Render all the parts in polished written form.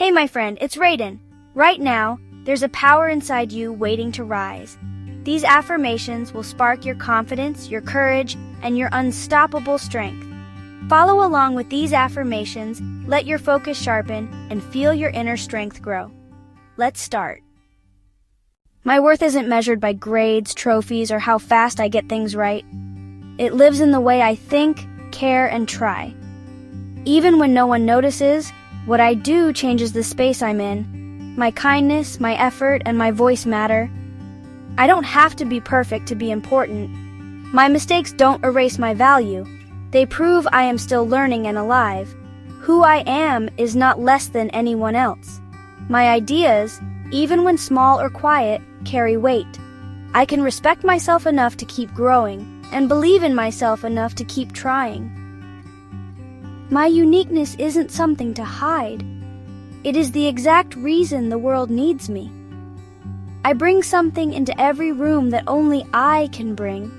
Hey, my friend, it's Raiden. Right now, there's a power inside you waiting to rise. These affirmations will spark your confidence, your courage, and your unstoppable strength. Follow along with these affirmations, let your focus sharpen, and feel your inner strength grow. Let's start. My worth isn't measured by grades, trophies, or how fast I get things right. It lives in the way I think, care, and try. Even when no one notices, what I do changes the space I'm in. My kindness, my effort, and my voice matter. I don't have to be perfect to be important. My mistakes don't erase my value. They prove I am still learning and alive. Who I am is not less than anyone else. My ideas, even when small or quiet, carry weight. I can respect myself enough to keep growing, and believe in myself enough to keep trying. My uniqueness isn't something to hide. It is the exact reason the world needs me. I bring something into every room that only I can bring.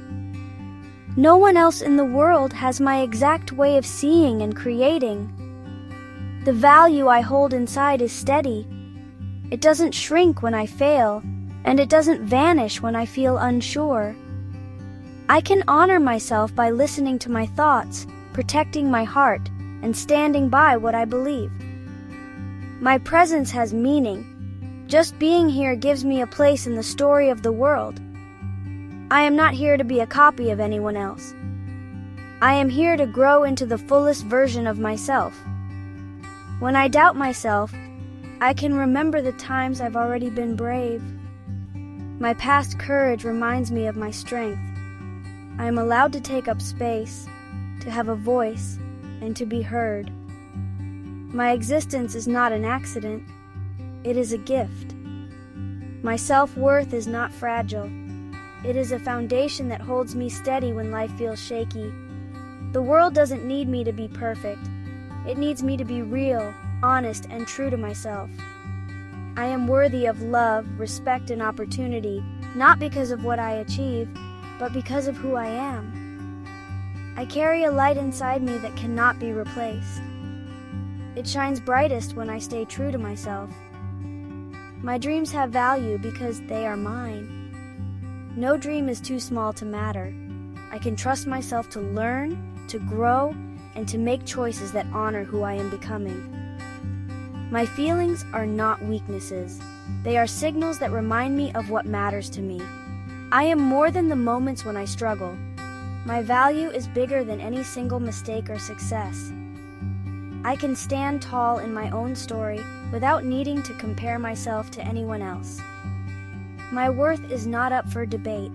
No one else in the world has my exact way of seeing and creating. The value I hold inside is steady. It doesn't shrink when I fail, and it doesn't vanish when I feel unsure. I can honor myself by listening to my thoughts, protecting my heart, and standing by what I believe. My presence has meaning. Just being here gives me a place in the story of the world. I am not here to be a copy of anyone else. I am here to grow into the fullest version of myself. When I doubt myself, I can remember the times I've already been brave. My past courage reminds me of my strength. I am allowed to take up space, to have a voice, and to be heard. My existence is not an accident. It is a gift. My self-worth is not fragile. It is a foundation that holds me steady when life feels shaky. The world doesn't need me to be perfect. It needs me to be real, honest, and true to myself. I am worthy of love, respect, and opportunity, not because of what I achieve, but because of who I am. I carry a light inside me that cannot be replaced. It shines brightest when I stay true to myself. My dreams have value because they are mine. No dream is too small to matter. I can trust myself to learn, to grow, and to make choices that honor who I am becoming. My feelings are not weaknesses. They are signals that remind me of what matters to me. I am more than the moments when I struggle. My value is bigger than any single mistake or success. I can stand tall in my own story without needing to compare myself to anyone else. My worth is not up for debate.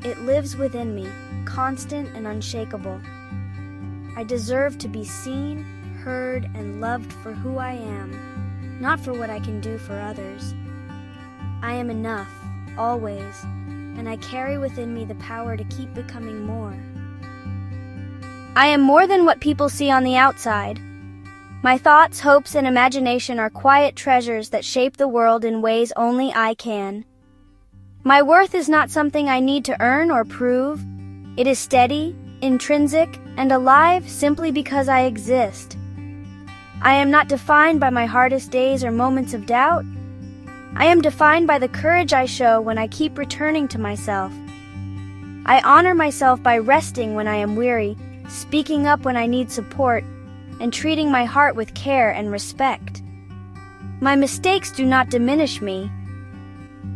It lives within me, constant and unshakable. I deserve to be seen, heard, and loved for who I am, not for what I can do for others. I am enough, always, and I carry within me the power to keep becoming more. I am more than what people see on the outside. My thoughts, hopes, and imagination are quiet treasures that shape the world in ways only I can. My worth is not something I need to earn or prove. It is steady, intrinsic, and alive simply because I exist. I am not defined by my hardest days or moments of doubt. I am defined by the courage I show when I keep returning to myself. I honor myself by resting when I am weary, speaking up when I need support, and treating my heart with care and respect. My mistakes do not diminish me.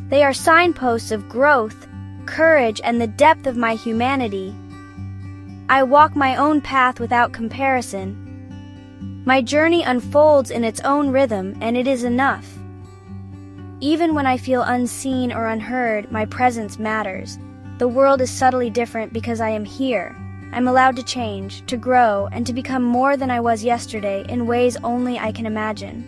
They are signposts of growth, courage, and the depth of my humanity. I walk my own path without comparison. My journey unfolds in its own rhythm, and it is enough. Even when I feel unseen or unheard, my presence matters. The world is subtly different because I am here. I'm allowed to change, to grow, and to become more than I was yesterday in ways only I can imagine.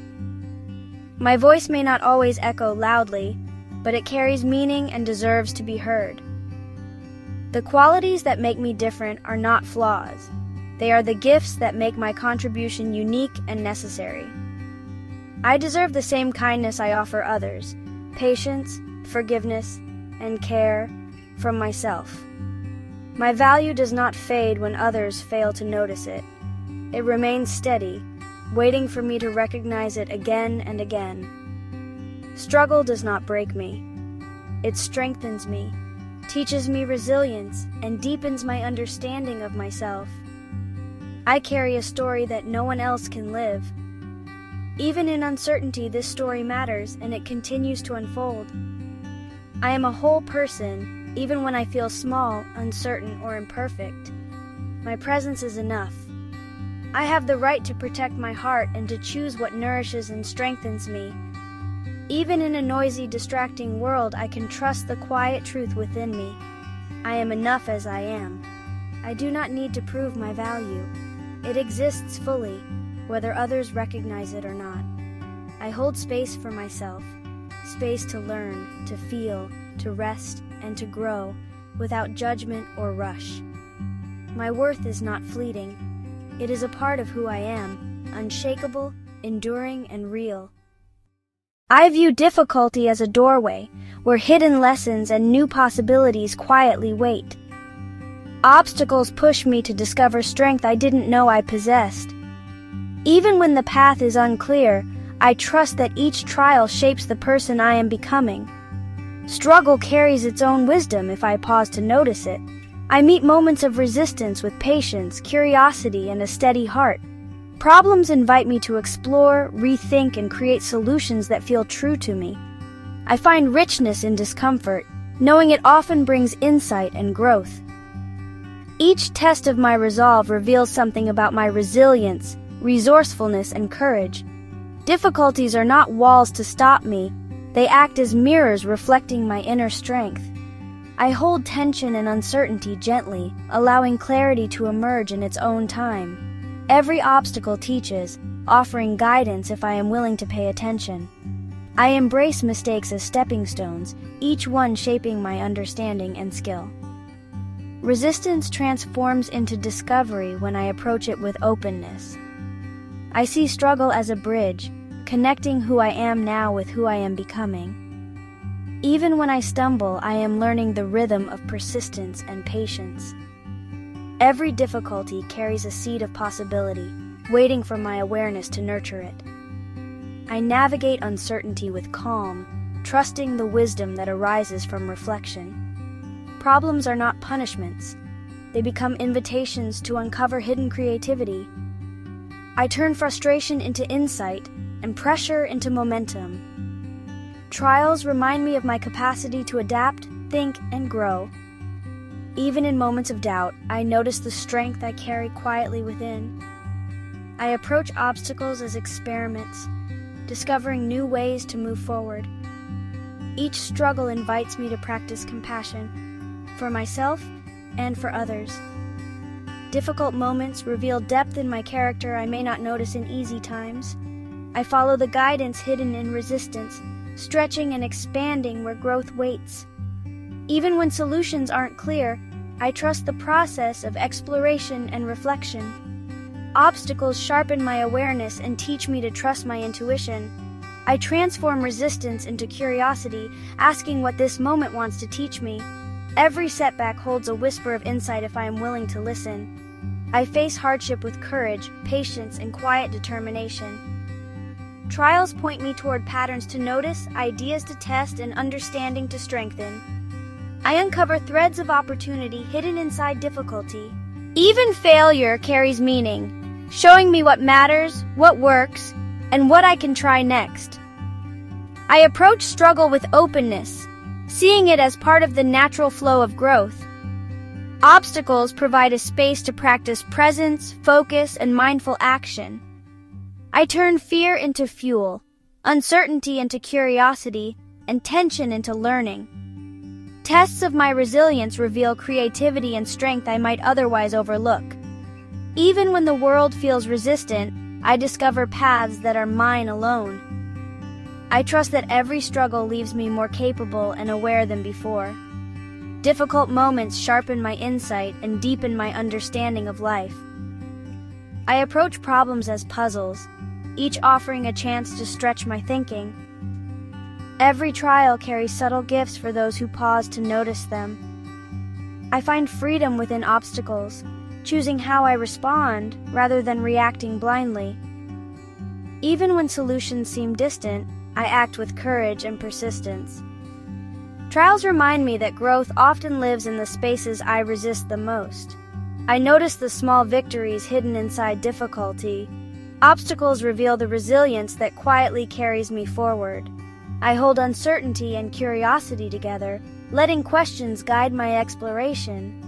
My voice may not always echo loudly, but it carries meaning and deserves to be heard. The qualities that make me different are not flaws. They are the gifts that make my contribution unique and necessary. I deserve the same kindness I offer others, patience, forgiveness, and care from myself. My value does not fade when others fail to notice it. It remains steady, waiting for me to recognize it again and again. Struggle does not break me. It strengthens me, teaches me resilience, and deepens my understanding of myself. I carry a story that no one else can live. Even in uncertainty, this story matters, and it continues to unfold. I am a whole person, even when I feel small, uncertain, or imperfect. My presence is enough. I have the right to protect my heart and to choose what nourishes and strengthens me. Even in a noisy, distracting world, I can trust the quiet truth within me. I am enough as I am. I do not need to prove my value. It exists fully, whether others recognize it or not. I hold space for myself, space to learn, to feel, to rest, and to grow, without judgment or rush. My worth is not fleeting. It is a part of who I am, unshakable, enduring, and real. I view difficulty as a doorway, where hidden lessons and new possibilities quietly wait. Obstacles push me to discover strength I didn't know I possessed. Even when the path is unclear, I trust that each trial shapes the person I am becoming. Struggle carries its own wisdom if I pause to notice it. I meet moments of resistance with patience, curiosity, and a steady heart. Problems invite me to explore, rethink, and create solutions that feel true to me. I find richness in discomfort, knowing it often brings insight and growth. Each test of my resolve reveals something about my resilience, resourcefulness, and courage. Difficulties are not walls to stop me. They act as mirrors reflecting my inner strength. I hold tension and uncertainty gently, allowing clarity to emerge in its own time. Every obstacle teaches, offering guidance if I am willing to pay attention. I embrace mistakes as stepping stones, each one shaping my understanding and skill. Resistance transforms into discovery when I approach it with openness. I see struggle as a bridge, connecting who I am now with who I am becoming. Even when I stumble, I am learning the rhythm of persistence and patience. Every difficulty carries a seed of possibility, waiting for my awareness to nurture it. I navigate uncertainty with calm, trusting the wisdom that arises from reflection. Problems are not punishments. They become invitations to uncover hidden creativity. I turn frustration into insight and pressure into momentum. Trials remind me of my capacity to adapt, think, and grow. Even in moments of doubt, I notice the strength I carry quietly within. I approach obstacles as experiments, discovering new ways to move forward. Each struggle invites me to practice compassion, for myself and for others. Difficult moments reveal depth in my character I may not notice in easy times. I follow the guidance hidden in resistance, stretching and expanding where growth waits. Even when solutions aren't clear, I trust the process of exploration and reflection. Obstacles sharpen my awareness and teach me to trust my intuition. I transform resistance into curiosity, asking what this moment wants to teach me. Every setback holds a whisper of insight if I am willing to listen. I face hardship with courage, patience, and quiet determination. Trials point me toward patterns to notice, ideas to test, and understanding to strengthen. I uncover threads of opportunity hidden inside difficulty. Even failure carries meaning, showing me what matters, what works, and what I can try next. I approach struggle with openness, seeing it as part of the natural flow of growth. Obstacles provide a space to practice presence, focus, and mindful action. I turn fear into fuel, uncertainty into curiosity, and tension into learning. Tests of my resilience reveal creativity and strength I might otherwise overlook. Even when the world feels resistant, I discover paths that are mine alone. I trust that every struggle leaves me more capable and aware than before. Difficult moments sharpen my insight and deepen my understanding of life. I approach problems as puzzles, each offering a chance to stretch my thinking. Every trial carries subtle gifts for those who pause to notice them. I find freedom within obstacles, choosing how I respond rather than reacting blindly. Even when solutions seem distant, I act with courage and persistence. Trials remind me that growth often lives in the spaces I resist the most. I notice the small victories hidden inside difficulty. Obstacles reveal the resilience that quietly carries me forward. I hold uncertainty and curiosity together, letting questions guide my exploration.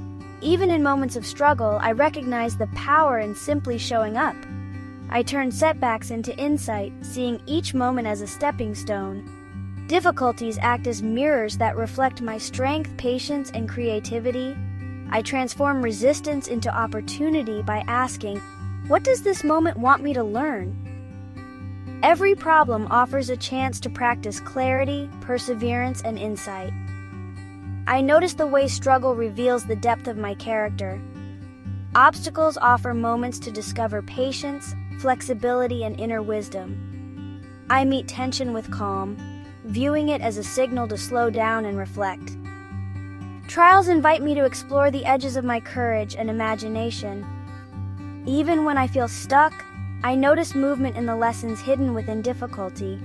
Even in moments of struggle, I recognize the power in simply showing up. I turn setbacks into insight, seeing each moment as a stepping stone. Difficulties act as mirrors that reflect my strength, patience, and creativity. I transform resistance into opportunity by asking, what does this moment want me to learn? Every problem offers a chance to practice clarity, perseverance, and insight. I notice the way struggle reveals the depth of my character. Obstacles offer moments to discover patience, flexibility, and inner wisdom. I meet tension with calm, viewing it as a signal to slow down and reflect. Trials invite me to explore the edges of my courage and imagination. Even when I feel stuck, I notice movement in the lessons hidden within difficulty.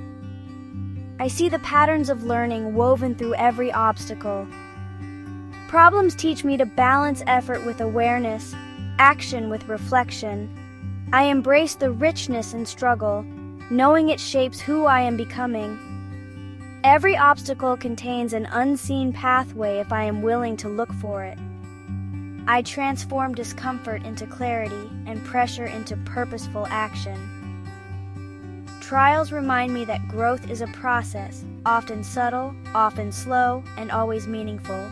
I see the patterns of learning woven through every obstacle. Problems teach me to balance effort with awareness, action with reflection. I embrace the richness in struggle, knowing it shapes who I am becoming. Every obstacle contains an unseen pathway if I am willing to look for it. I transform discomfort into clarity and pressure into purposeful action. Trials remind me that growth is a process, often subtle, often slow, and always meaningful.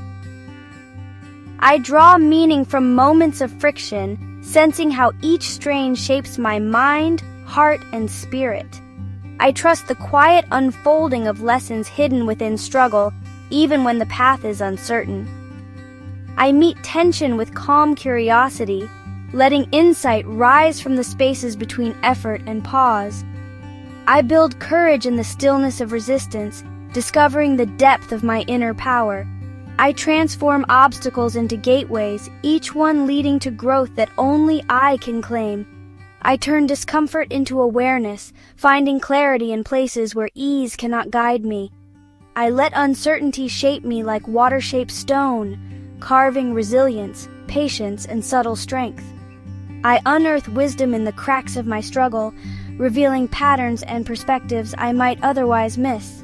I draw meaning from moments of friction, sensing how each strain shapes my mind, heart, and spirit. I trust the quiet unfolding of lessons hidden within struggle, even when the path is uncertain. I meet tension with calm curiosity, letting insight rise from the spaces between effort and pause. I build courage in the stillness of resistance, discovering the depth of my inner power. I transform obstacles into gateways, each one leading to growth that only I can claim. I turn discomfort into awareness, finding clarity in places where ease cannot guide me. I let uncertainty shape me like water-shaped stone, carving resilience, patience, and subtle strength. I unearth wisdom in the cracks of my struggle, revealing patterns and perspectives I might otherwise miss.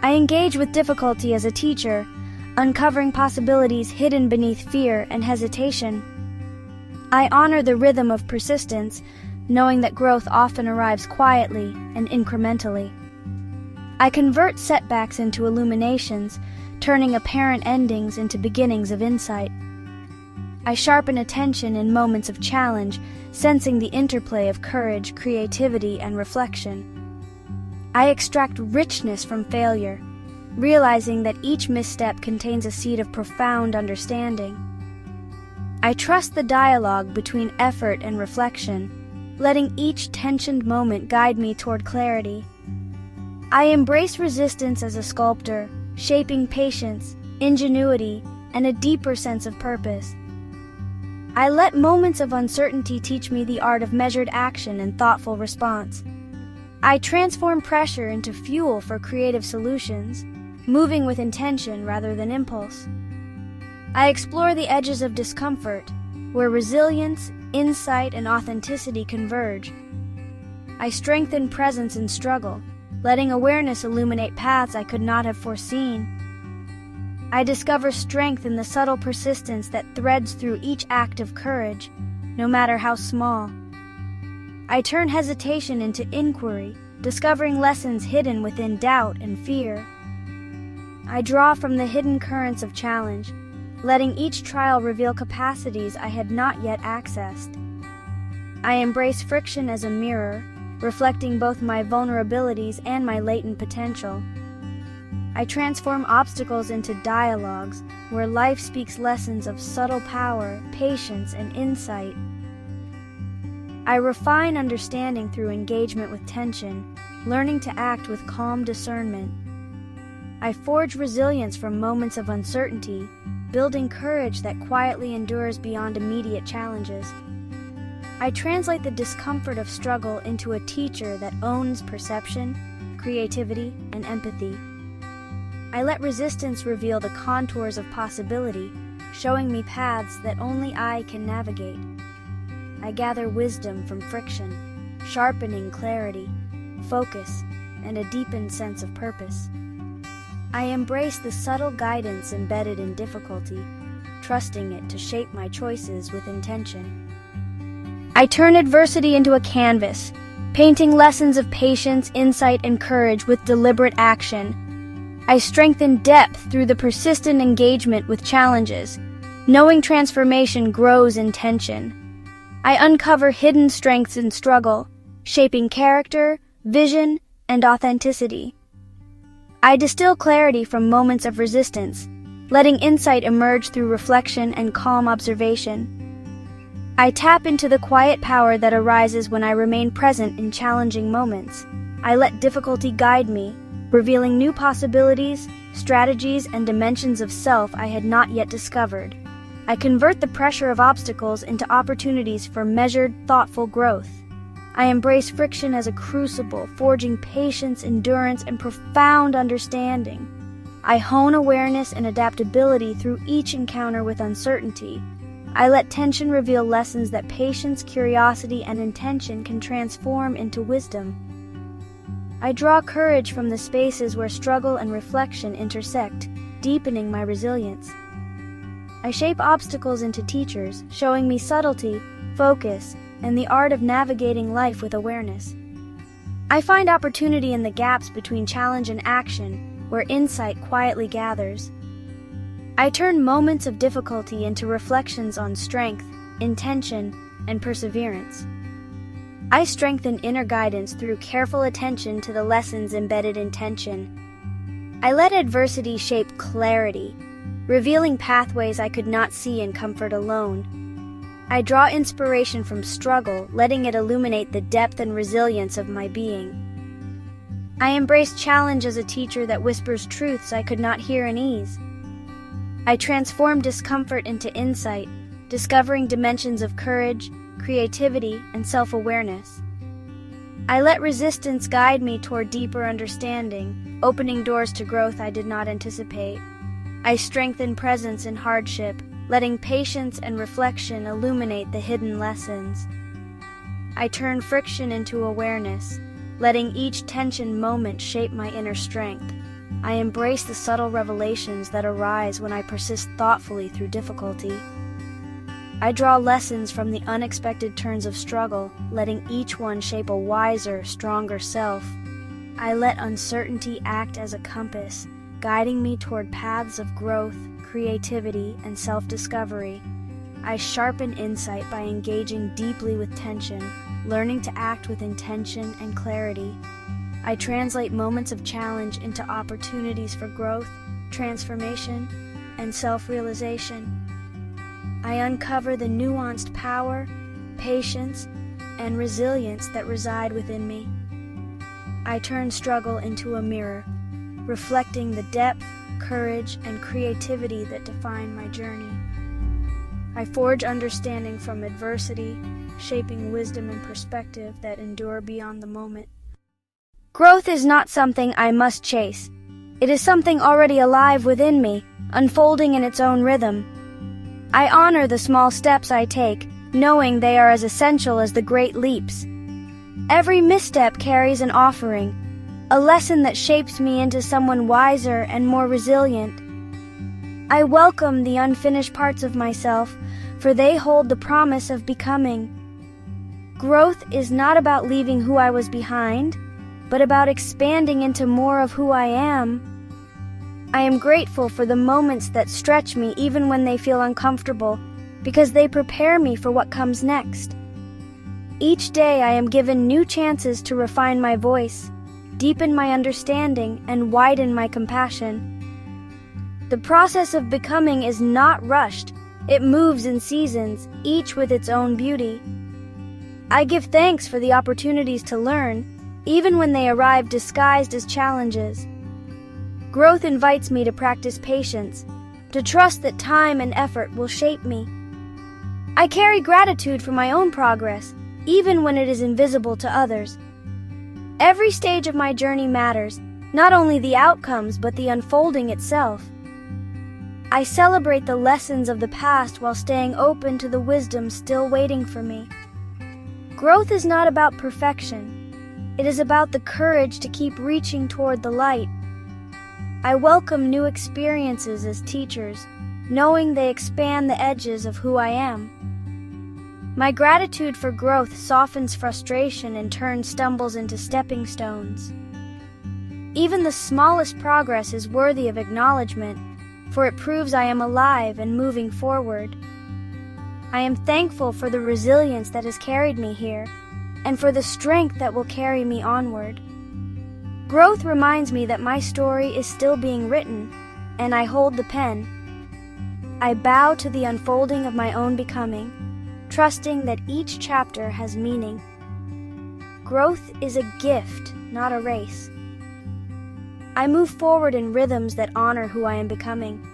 I engage with difficulty as a teacher, uncovering possibilities hidden beneath fear and hesitation. I honor the rhythm of persistence, knowing that growth often arrives quietly and incrementally. I convert setbacks into illuminations, turning apparent endings into beginnings of insight. I sharpen attention in moments of challenge, sensing the interplay of courage, creativity, and reflection. I extract richness from failure, realizing that each misstep contains a seed of profound understanding. I trust the dialogue between effort and reflection, letting each tensioned moment guide me toward clarity. I embrace resistance as a sculptor, shaping patience, ingenuity, and a deeper sense of purpose. I let moments of uncertainty teach me the art of measured action and thoughtful response. I transform pressure into fuel for creative solutions, moving with intention rather than impulse. I explore the edges of discomfort, where resilience, insight, and authenticity converge. I strengthen presence in struggle, letting awareness illuminate paths I could not have foreseen. I discover strength in the subtle persistence that threads through each act of courage, no matter how small. I turn hesitation into inquiry, discovering lessons hidden within doubt and fear. I draw from the hidden currents of challenge, letting each trial reveal capacities I had not yet accessed. I embrace friction as a mirror, reflecting both my vulnerabilities and my latent potential. I transform obstacles into dialogues, where life speaks lessons of subtle power, patience, and insight. I refine understanding through engagement with tension, learning to act with calm discernment. I forge resilience from moments of uncertainty, building courage that quietly endures beyond immediate challenges. I translate the discomfort of struggle into a teacher that owns perception, creativity, and empathy. I let resistance reveal the contours of possibility, showing me paths that only I can navigate. I gather wisdom from friction, sharpening clarity, focus, and a deepened sense of purpose. I embrace the subtle guidance embedded in difficulty, trusting it to shape my choices with intention. I turn adversity into a canvas, painting lessons of patience, insight, and courage with deliberate action. I strengthen depth through the persistent engagement with challenges, knowing transformation grows in tension. I uncover hidden strengths in struggle, shaping character, vision, and authenticity. I distill clarity from moments of resistance, letting insight emerge through reflection and calm observation. I tap into the quiet power that arises when I remain present in challenging moments. I let difficulty guide me, revealing new possibilities, strategies, and dimensions of self I had not yet discovered. I convert the pressure of obstacles into opportunities for measured, thoughtful growth. I embrace friction as a crucible, forging patience, endurance, and profound understanding. I hone awareness and adaptability through each encounter with uncertainty. I let tension reveal lessons that patience, curiosity, and intention can transform into wisdom. I draw courage from the spaces where struggle and reflection intersect, deepening my resilience. I shape obstacles into teachers, showing me subtlety, focus, and the art of navigating life with awareness. I find opportunity in the gaps between challenge and action, where insight quietly gathers. I turn moments of difficulty into reflections on strength, intention, and perseverance. I strengthen inner guidance through careful attention to the lessons embedded in tension. I let adversity shape clarity, revealing pathways I could not see in comfort alone. I draw inspiration from struggle, letting it illuminate the depth and resilience of my being. I embrace challenge as a teacher that whispers truths I could not hear in ease. I transform discomfort into insight, discovering dimensions of courage, creativity, and self-awareness. I let resistance guide me toward deeper understanding, opening doors to growth I did not anticipate. I strengthen presence in hardship, letting patience and reflection illuminate the hidden lessons. I turn friction into awareness, letting each tension moment shape my inner strength. I embrace the subtle revelations that arise when I persist thoughtfully through difficulty. I draw lessons from the unexpected turns of struggle, letting each one shape a wiser, stronger self. I let uncertainty act as a compass, guiding me toward paths of growth, creativity, and self-discovery. I sharpen insight by engaging deeply with tension, learning to act with intention and clarity. I translate moments of challenge into opportunities for growth, transformation, and self-realization. I uncover the nuanced power, patience, and resilience that reside within me. I turn struggle into a mirror, reflecting the depth, courage, and creativity that define my journey. I forge understanding from adversity, shaping wisdom and perspective that endure beyond the moment. Growth is not something I must chase. It is something already alive within me, unfolding in its own rhythm. I honor the small steps I take, knowing they are as essential as the great leaps. Every misstep carries an offering, a lesson that shapes me into someone wiser and more resilient. I welcome the unfinished parts of myself, for they hold the promise of becoming. Growth is not about leaving who I was behind, but about expanding into more of who I am. I am grateful for the moments that stretch me even when they feel uncomfortable, because they prepare me for what comes next. Each day I am given new chances to refine my voice, deepen my understanding, and widen my compassion. The process of becoming is not rushed. It moves in seasons, each with its own beauty. I give thanks for the opportunities to learn, even when they arrive disguised as challenges. Growth invites me to practice patience, to trust that time and effort will shape me. I carry gratitude for my own progress, even when it is invisible to others. Every stage of my journey matters, not only the outcomes but the unfolding itself. I celebrate the lessons of the past while staying open to the wisdom still waiting for me. Growth is not about perfection. It is about the courage to keep reaching toward the light. I welcome new experiences as teachers, knowing they expand the edges of who I am. My gratitude for growth softens frustration and turns stumbles into stepping stones. Even the smallest progress is worthy of acknowledgement, for it proves I am alive and moving forward. I am thankful for the resilience that has carried me here, and for the strength that will carry me onward. Growth reminds me that my story is still being written, and I hold the pen. I bow to the unfolding of my own becoming, trusting that each chapter has meaning. Growth is a gift, not a race. I move forward in rhythms that honor who I am becoming.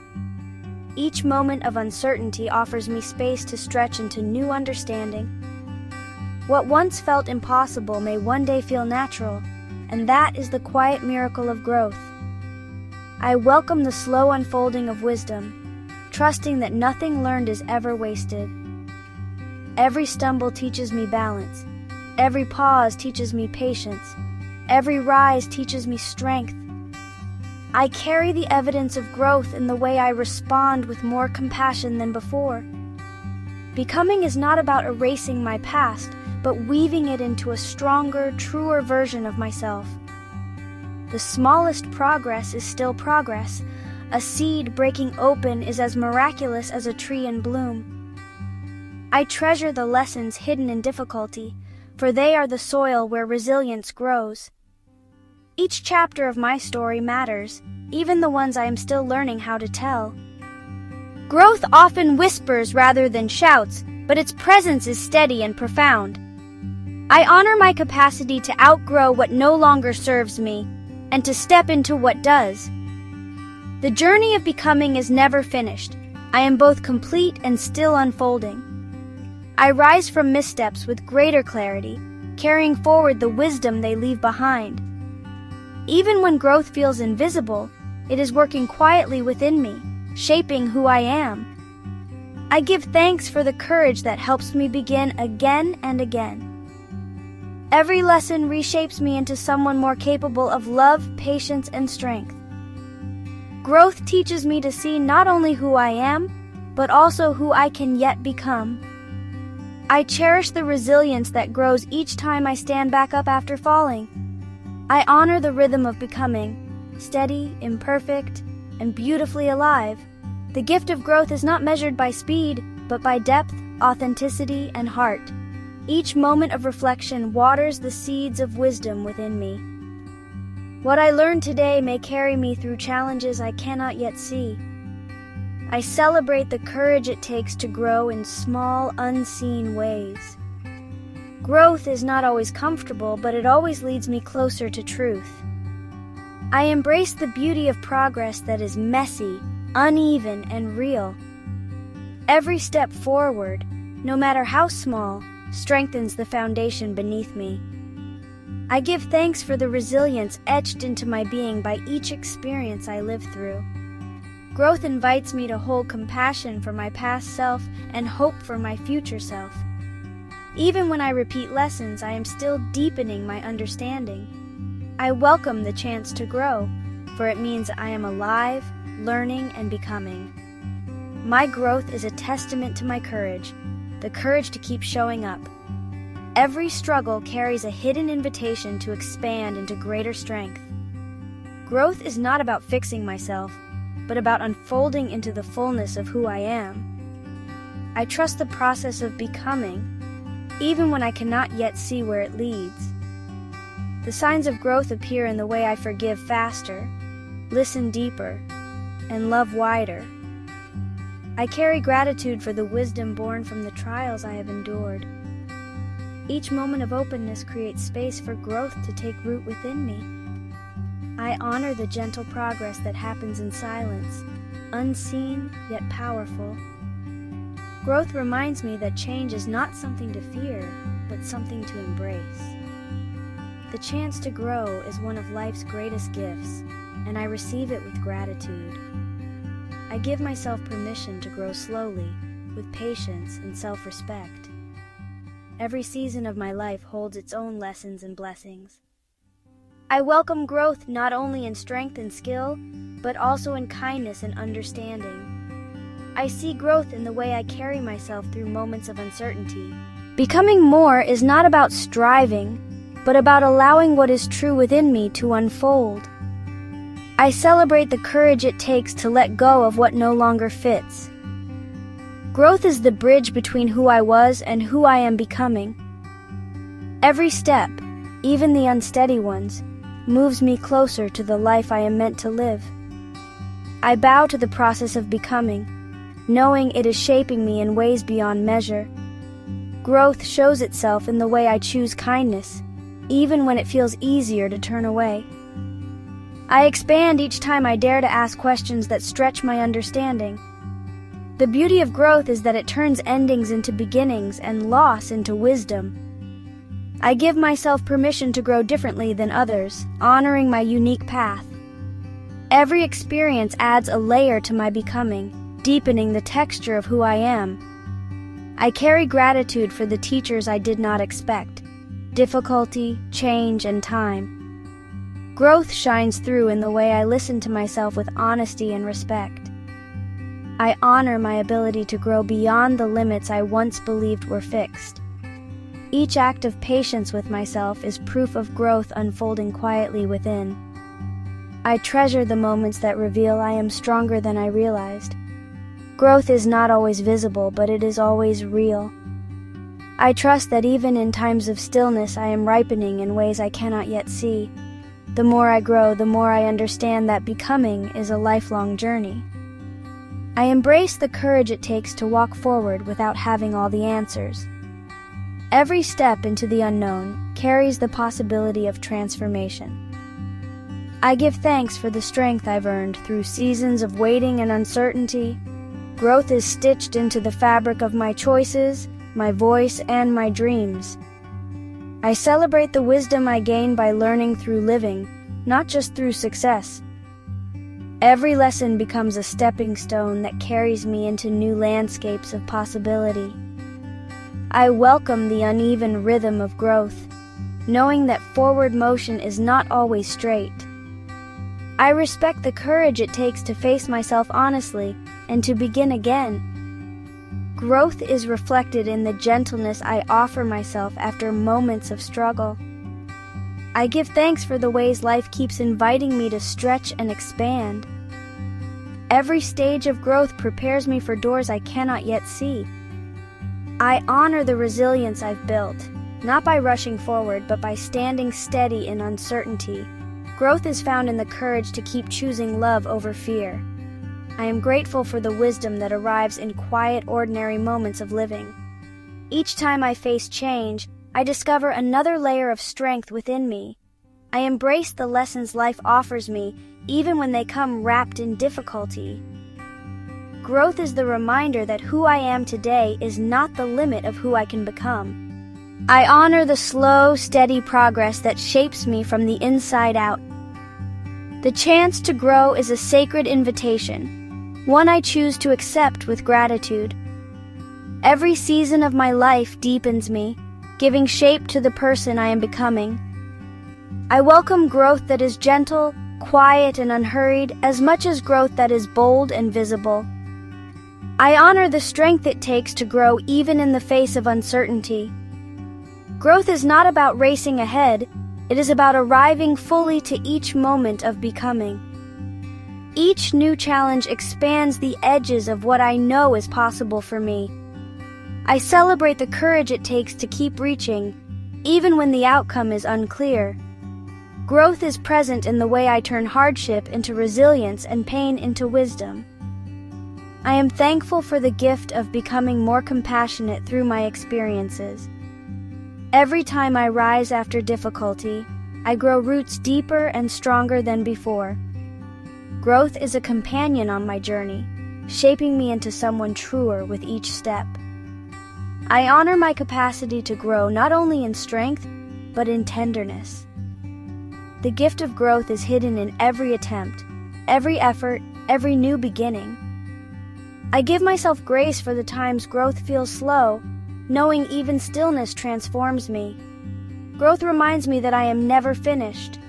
Each moment of uncertainty offers me space to stretch into new understanding. What once felt impossible may one day feel natural, and that is the quiet miracle of growth. I welcome the slow unfolding of wisdom, trusting that nothing learned is ever wasted. Every stumble teaches me balance. Every pause teaches me patience. Every rise teaches me strength. I carry the evidence of growth in the way I respond with more compassion than before. Becoming is not about erasing my past, but weaving it into a stronger, truer version of myself. The smallest progress is still progress. A seed breaking open is as miraculous as a tree in bloom. I treasure the lessons hidden in difficulty, for they are the soil where resilience grows. Each chapter of my story matters, even the ones I am still learning how to tell. Growth often whispers rather than shouts, but its presence is steady and profound. I honor my capacity to outgrow what no longer serves me, and to step into what does. The journey of becoming is never finished. I am both complete and still unfolding. I rise from missteps with greater clarity, carrying forward the wisdom they leave behind. Even when growth feels invisible, it is working quietly within me, shaping who I am. I give thanks for the courage that helps me begin again and again. Every lesson reshapes me into someone more capable of love, patience, and strength. Growth teaches me to see not only who I am, but also who I can yet become. I cherish the resilience that grows each time I stand back up after falling. I honor the rhythm of becoming, steady, imperfect, and beautifully alive. The gift of growth is not measured by speed, but by depth, authenticity, and heart. Each moment of reflection waters the seeds of wisdom within me. What I learned today may carry me through challenges I cannot yet see. I celebrate the courage it takes to grow in small, unseen ways. Growth is not always comfortable, but it always leads me closer to truth. I embrace the beauty of progress that is messy, uneven, and real. Every step forward, no matter how small, strengthens the foundation beneath me. I give thanks for the resilience etched into my being by each experience I live through. Growth invites me to hold compassion for my past self and hope for my future self. Even when I repeat lessons, I am still deepening my understanding. I welcome the chance to grow, for it means I am alive, learning, and becoming. My growth is a testament to my courage, the courage to keep showing up. Every struggle carries a hidden invitation to expand into greater strength. Growth is not about fixing myself, but about unfolding into the fullness of who I am. I trust the process of becoming, even when I cannot yet see where it leads. The signs of growth appear in the way I forgive faster, listen deeper, and love wider. I carry gratitude for the wisdom born from the trials I have endured. Each moment of openness creates space for growth to take root within me. I honor the gentle progress that happens in silence, unseen yet powerful. Growth reminds me that change is not something to fear, but something to embrace. The chance to grow is one of life's greatest gifts, and I receive it with gratitude. I give myself permission to grow slowly, with patience and self-respect. Every season of my life holds its own lessons and blessings. I welcome growth not only in strength and skill, but also in kindness and understanding. I see growth in the way I carry myself through moments of uncertainty. Becoming more is not about striving, but about allowing what is true within me to unfold. I celebrate the courage it takes to let go of what no longer fits. Growth is the bridge between who I was and who I am becoming. Every step, even the unsteady ones, moves me closer to the life I am meant to live. I bow to the process of becoming, knowing it is shaping me in ways beyond measure. Growth shows itself in the way I choose kindness, even when it feels easier to turn away. I expand each time I dare to ask questions that stretch my understanding. The beauty of growth is that it turns endings into beginnings and loss into wisdom. I give myself permission to grow differently than others, honoring my unique path. Every experience adds a layer to my becoming, deepening the texture of who I am. I carry gratitude for the teachers I did not expect: difficulty, change, and time. Growth shines through in the way I listen to myself with honesty and respect. I honor my ability to grow beyond the limits I once believed were fixed. Each act of patience with myself is proof of growth unfolding quietly within. I treasure the moments that reveal I am stronger than I realized. Growth is not always visible, but it is always real. I trust that even in times of stillness, I am ripening in ways I cannot yet see. The more I grow, the more I understand that becoming is a lifelong journey. I embrace the courage it takes to walk forward without having all the answers. Every step into the unknown carries the possibility of transformation. I give thanks for the strength I've earned through seasons of waiting and uncertainty. Growth is stitched into the fabric of my choices, my voice, and my dreams. I celebrate the wisdom I gain by learning through living, not just through success. Every lesson becomes a stepping stone that carries me into new landscapes of possibility. I welcome the uneven rhythm of growth, knowing that forward motion is not always straight. I respect the courage it takes to face myself honestly and to begin again. Growth is reflected in the gentleness I offer myself after moments of struggle. I give thanks for the ways life keeps inviting me to stretch and expand. Every stage of growth prepares me for doors I cannot yet see. I honor the resilience I've built, not by rushing forward, but by standing steady in uncertainty. Growth is found in the courage to keep choosing love over fear. I am grateful for the wisdom that arrives in quiet, ordinary moments of living. Each time I face change, I discover another layer of strength within me. I embrace the lessons life offers me, even when they come wrapped in difficulty. Growth is the reminder that who I am today is not the limit of who I can become. I honor the slow, steady progress that shapes me from the inside out. The chance to grow is a sacred invitation, one I choose to accept with gratitude. Every season of my life deepens me, giving shape to the person I am becoming. I welcome growth that is gentle, quiet, and unhurried, as much as growth that is bold and visible. I honor the strength it takes to grow even in the face of uncertainty. Growth is not about racing ahead, it is about arriving fully to each moment of becoming. Each new challenge expands the edges of what I know is possible for me. I celebrate the courage it takes to keep reaching, even when the outcome is unclear. Growth is present in the way I turn hardship into resilience and pain into wisdom. I am thankful for the gift of becoming more compassionate through my experiences. Every time I rise after difficulty, I grow roots deeper and stronger than before. Growth is a companion on my journey, shaping me into someone truer with each step. I honor my capacity to grow not only in strength, but in tenderness. The gift of growth is hidden in every attempt, every effort, every new beginning. I give myself grace for the times growth feels slow, knowing even stillness transforms me. Growth reminds me that I am never finished.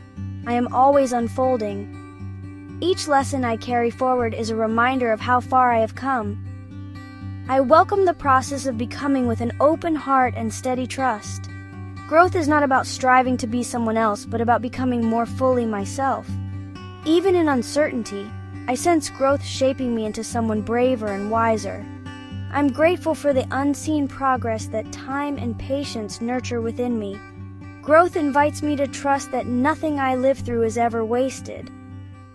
I am always unfolding. Each lesson I carry forward is a reminder of how far I have come. I welcome the process of becoming with an open heart and steady trust. Growth is not about striving to be someone else, but about becoming more fully myself. Even in uncertainty, I sense growth shaping me into someone braver and wiser. I'm grateful for the unseen progress that time and patience nurture within me. Growth invites me to trust that nothing I live through is ever wasted.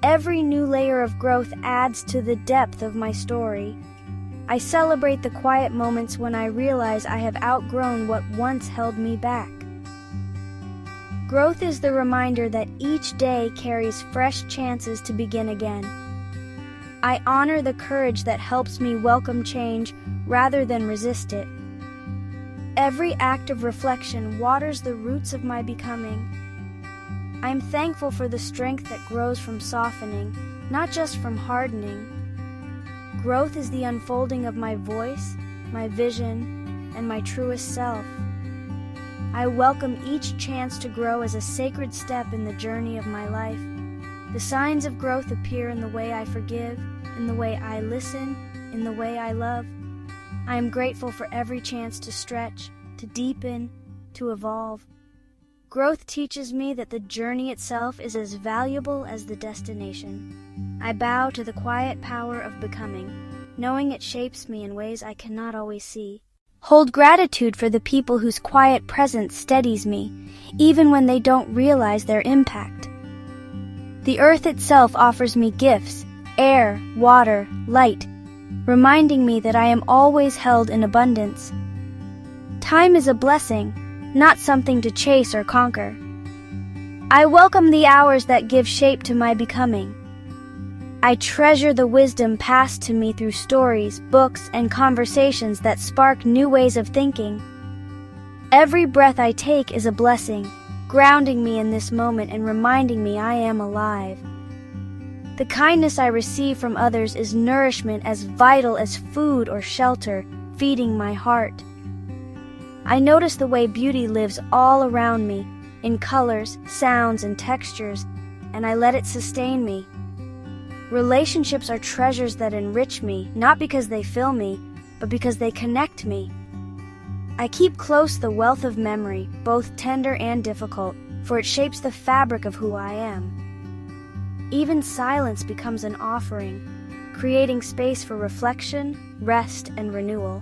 Every new layer of growth adds to the depth of my story. I celebrate the quiet moments when I realize I have outgrown what once held me back. Growth is the reminder that each day carries fresh chances to begin again. I honor the courage that helps me welcome change rather than resist it. Every act of reflection waters the roots of my becoming. I am thankful for the strength that grows from softening, not just from hardening. Growth is the unfolding of my voice, my vision, and my truest self. I welcome each chance to grow as a sacred step in the journey of my life. The signs of growth appear in the way I forgive, in the way I listen, in the way I love. I am grateful for every chance to stretch, to deepen, to evolve. Growth teaches me that the journey itself is as valuable as the destination. I bow to the quiet power of becoming, knowing it shapes me in ways I cannot always see. Hold gratitude for the people whose quiet presence steadies me, even when they don't realize their impact. The earth itself offers me gifts, air, water, light, reminding me that I am always held in abundance. Time is a blessing, not something to chase or conquer. I welcome the hours that give shape to my becoming. I treasure the wisdom passed to me through stories, books, and conversations that spark new ways of thinking. Every breath I take is a blessing, grounding me in this moment and reminding me I am alive. The kindness I receive from others is nourishment as vital as food or shelter, feeding my heart. I notice the way beauty lives all around me, in colors, sounds, and textures, and I let it sustain me. Relationships are treasures that enrich me, not because they fill me, but because they connect me. I keep close the wealth of memory, both tender and difficult, for it shapes the fabric of who I am. Even silence becomes an offering, creating space for reflection, rest, and renewal.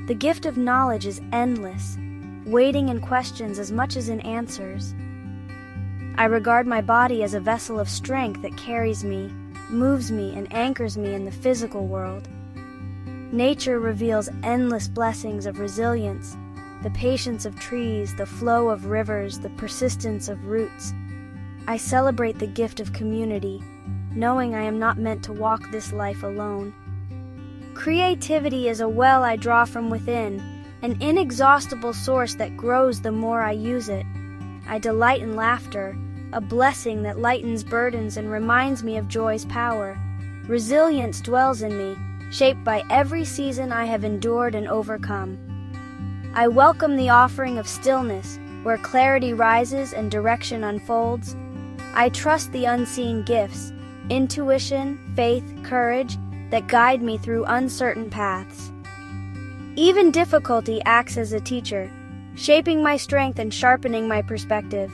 The gift of knowledge is endless, waiting in questions as much as in answers. I regard my body as a vessel of strength that carries me, moves me, and anchors me in the physical world. Nature reveals endless blessings of resilience, the patience of trees, the flow of rivers, the persistence of roots. I celebrate the gift of community, knowing I am not meant to walk this life alone. Creativity is a well I draw from within, an inexhaustible source that grows the more I use it. I delight in laughter, a blessing that lightens burdens and reminds me of joy's power. Resilience dwells in me, shaped by every season I have endured and overcome. I welcome the offering of stillness, where clarity rises and direction unfolds. I trust the unseen gifts, intuition, faith, courage, that guide me through uncertain paths. Even difficulty acts as a teacher, shaping my strength and sharpening my perspective.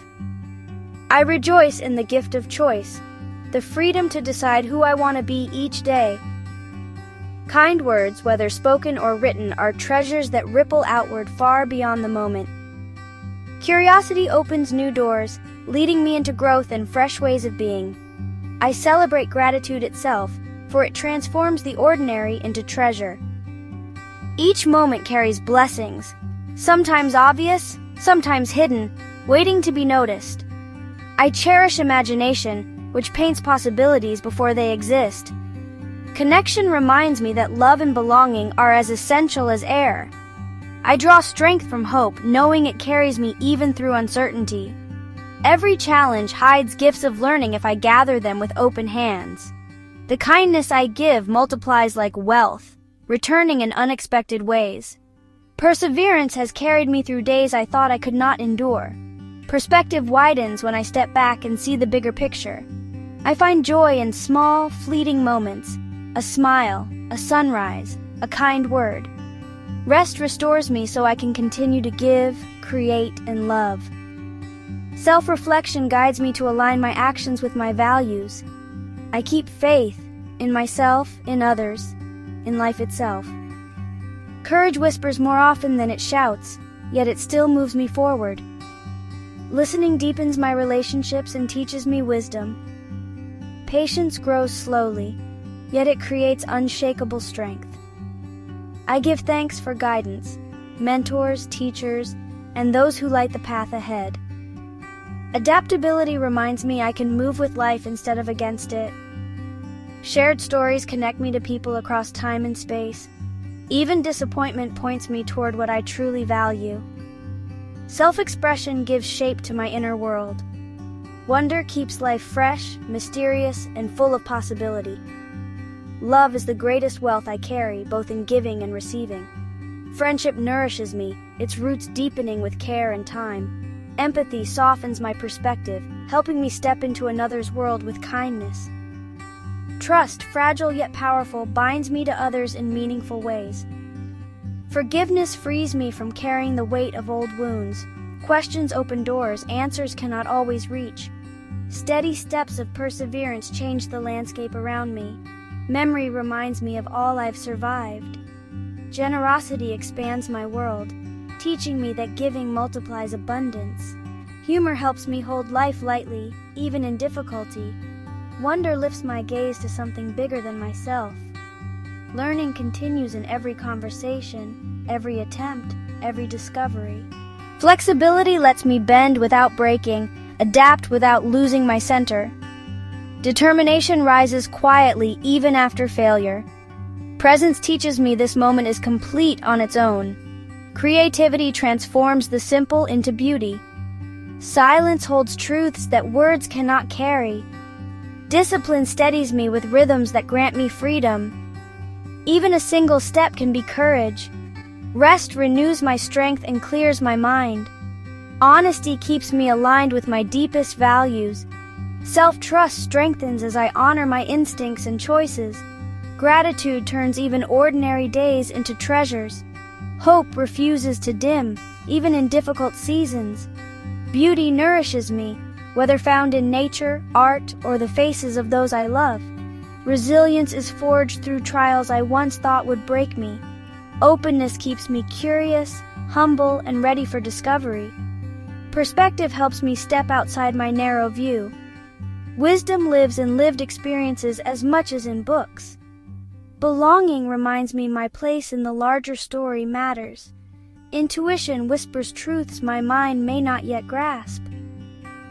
I rejoice in the gift of choice, the freedom to decide who I want to be each day. Kind words, whether spoken or written, are treasures that ripple outward far beyond the moment. Curiosity opens new doors, leading me into growth and fresh ways of being. I celebrate gratitude itself, for it transforms the ordinary into treasure. Each moment carries blessings, sometimes obvious, sometimes hidden, waiting to be noticed. I cherish imagination, which paints possibilities before they exist. Connection reminds me that love and belonging are as essential as air. I draw strength from hope, knowing it carries me even through uncertainty. Every challenge hides gifts of learning if I gather them with open hands. The kindness I give multiplies like wealth, returning in unexpected ways. Perseverance has carried me through days I thought I could not endure. Perspective widens when I step back and see the bigger picture. I find joy in small, fleeting moments, a smile, a sunrise, a kind word. Rest restores me so I can continue to give, create, and love. Self-reflection guides me to align my actions with my values. I keep faith in myself, in others, in life itself. Courage whispers more often than it shouts, yet it still moves me forward. Listening deepens my relationships and teaches me wisdom. Patience grows slowly, yet it creates unshakable strength. I give thanks for guidance, mentors, teachers, and those who light the path ahead. Adaptability reminds me I can move with life instead of against it. Shared stories connect me to people across time and space. Even disappointment points me toward what I truly value. Self-expression gives shape to my inner world. Wonder keeps life fresh, mysterious, and full of possibility. Love is the greatest wealth I carry, both in giving and receiving. Friendship nourishes me, its roots deepening with care and time. Empathy softens my perspective, helping me step into another's world with kindness. Trust, fragile yet powerful, binds me to others in meaningful ways. Forgiveness frees me from carrying the weight of old wounds. Questions open doors answers cannot always reach. Steady steps of perseverance change the landscape around me. Memory reminds me of all I've survived. Generosity expands my world, teaching me that giving multiplies abundance. Humor helps me hold life lightly, even in difficulty. Wonder lifts my gaze to something bigger than myself. Learning continues in every conversation, every attempt, every discovery. Flexibility lets me bend without breaking, adapt without losing my center. Determination rises quietly even after failure. Presence teaches me this moment is complete on its own. Creativity transforms the simple into beauty. Silence holds truths that words cannot carry. Discipline steadies me with rhythms that grant me freedom. Even a single step can be courage. Rest renews my strength and clears my mind. Honesty keeps me aligned with my deepest values. Self-trust strengthens as I honor my instincts and choices. Gratitude turns even ordinary days into treasures. Hope refuses to dim, even in difficult seasons. Beauty nourishes me, whether found in nature, art, or the faces of those I love. Resilience is forged through trials I once thought would break me. Openness keeps me curious, humble, and ready for discovery. Perspective helps me step outside my narrow view. Wisdom lives in lived experiences as much as in books. Belonging reminds me my place in the larger story matters. Intuition whispers truths my mind may not yet grasp.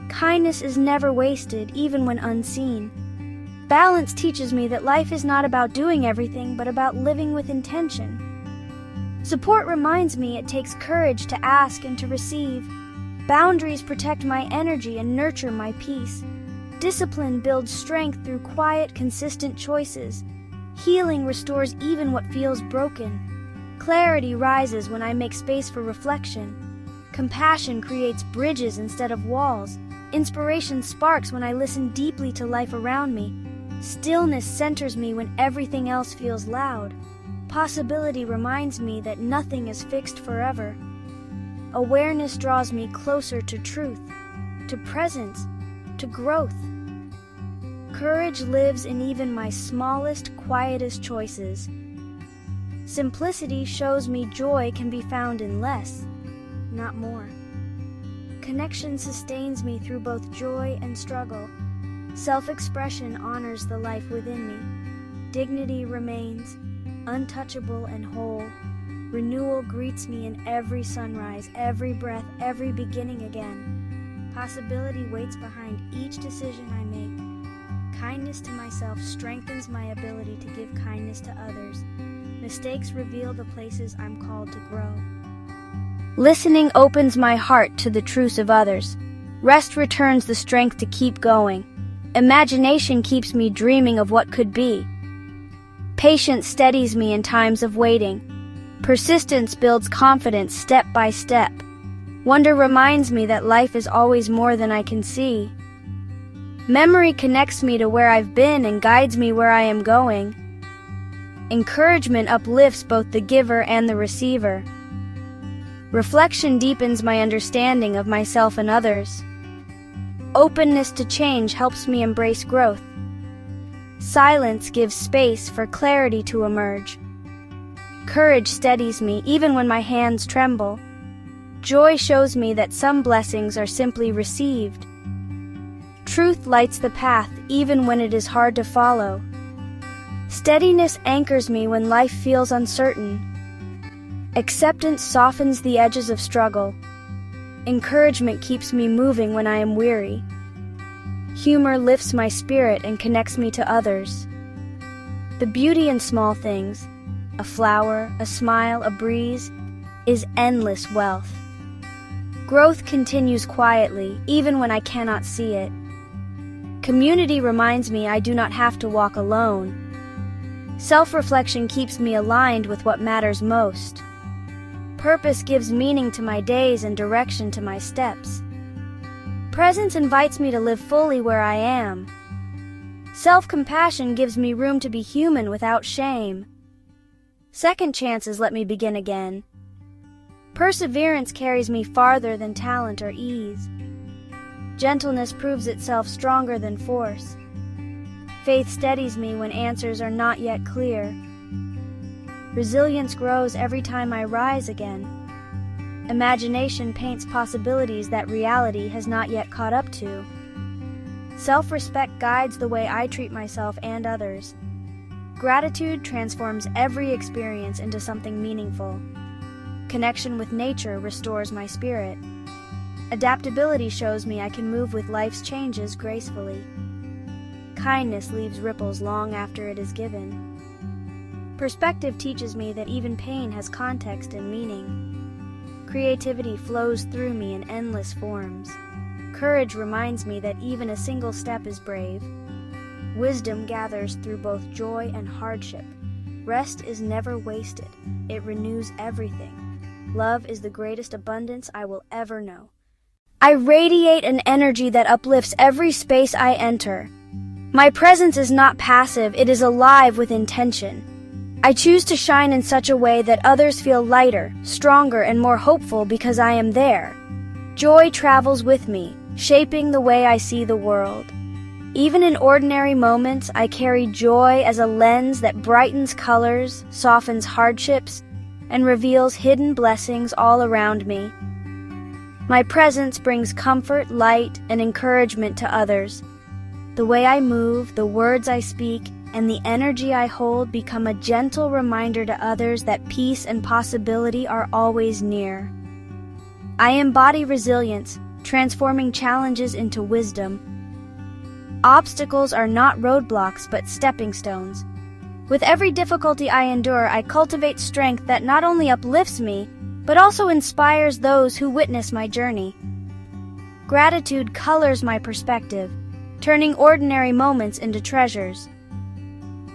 Kindness is never wasted, even when unseen. Balance teaches me that life is not about doing everything, but about living with intention. Support reminds me it takes courage to ask and to receive. Boundaries protect my energy and nurture my peace. Discipline builds strength through quiet, consistent choices. Healing restores even what feels broken. Clarity rises when I make space for reflection. Compassion creates bridges instead of walls. Inspiration sparks when I listen deeply to life around me. Stillness centers me when everything else feels loud. Possibility reminds me that nothing is fixed forever. Awareness draws me closer to truth, to presence, to growth. Courage lives in even my smallest, quietest choices. Simplicity shows me joy can be found in less, not more. Connection sustains me through both joy and struggle. Self-expression honors the life within me. Dignity remains, untouchable and whole. Renewal greets me in every sunrise, every breath, every beginning again. Possibility waits behind each decision I make. Kindness to myself strengthens my ability to give kindness to others. Mistakes reveal the places I'm called to grow. Listening opens my heart to the truths of others. Rest returns the strength to keep going. Imagination keeps me dreaming of what could be. Patience steadies me in times of waiting. Persistence builds confidence step by step. Wonder reminds me that life is always more than I can see. Memory connects me to where I've been and guides me where I am going. Encouragement uplifts both the giver and the receiver. Reflection deepens my understanding of myself and others. Openness to change helps me embrace growth. Silence gives space for clarity to emerge. Courage steadies me even when my hands tremble. Joy shows me that some blessings are simply received. Truth lights the path even when it is hard to follow. Steadiness anchors me when life feels uncertain. Acceptance softens the edges of struggle. Encouragement keeps me moving when I am weary. Humor lifts my spirit and connects me to others. The beauty in small things, a flower, a smile, a breeze, is endless wealth. Growth continues quietly, even when I cannot see it. Community reminds me I do not have to walk alone. Self-reflection keeps me aligned with what matters most. Purpose gives meaning to my days and direction to my steps. Presence invites me to live fully where I am. Self-compassion gives me room to be human without shame. Second chances let me begin again. Perseverance carries me farther than talent or ease. Gentleness proves itself stronger than force. Faith steadies me when answers are not yet clear. Resilience grows every time I rise again. Imagination paints possibilities that reality has not yet caught up to. Self-respect guides the way I treat myself and others. Gratitude transforms every experience into something meaningful. Connection with nature restores my spirit. Adaptability shows me I can move with life's changes gracefully. Kindness leaves ripples long after it is given. Perspective teaches me that even pain has context and meaning. Creativity flows through me in endless forms. Courage reminds me that even a single step is brave. Wisdom gathers through both joy and hardship. Rest is never wasted. It renews everything. Love is the greatest abundance I will ever know. I radiate an energy that uplifts every space I enter. My presence is not passive, it is alive with intention. I choose to shine in such a way that others feel lighter, stronger, and more hopeful because I am there. Joy travels with me, shaping the way I see the world. Even in ordinary moments, I carry joy as a lens that brightens colors, softens hardships, and reveals hidden blessings all around me. My presence brings comfort, light, and encouragement to others. The way I move, the words I speak, and the energy I hold become a gentle reminder to others that peace and possibility are always near. I embody resilience, transforming challenges into wisdom. Obstacles are not roadblocks but stepping stones. With every difficulty I endure, I cultivate strength that not only uplifts me, but also inspires those who witness my journey. Gratitude colors my perspective, turning ordinary moments into treasures.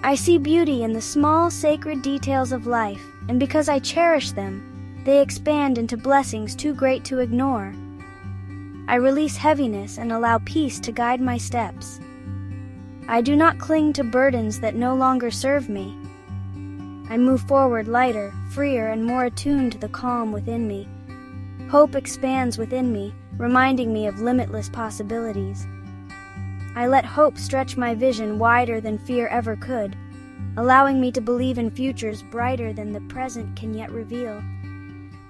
I see beauty in the small, sacred details of life, and because I cherish them, they expand into blessings too great to ignore. I release heaviness and allow peace to guide my steps. I do not cling to burdens that no longer serve me. I move forward lighter, freer, and more attuned to the calm within me. Hope expands within me, reminding me of limitless possibilities. I let hope stretch my vision wider than fear ever could, allowing me to believe in futures brighter than the present can yet reveal.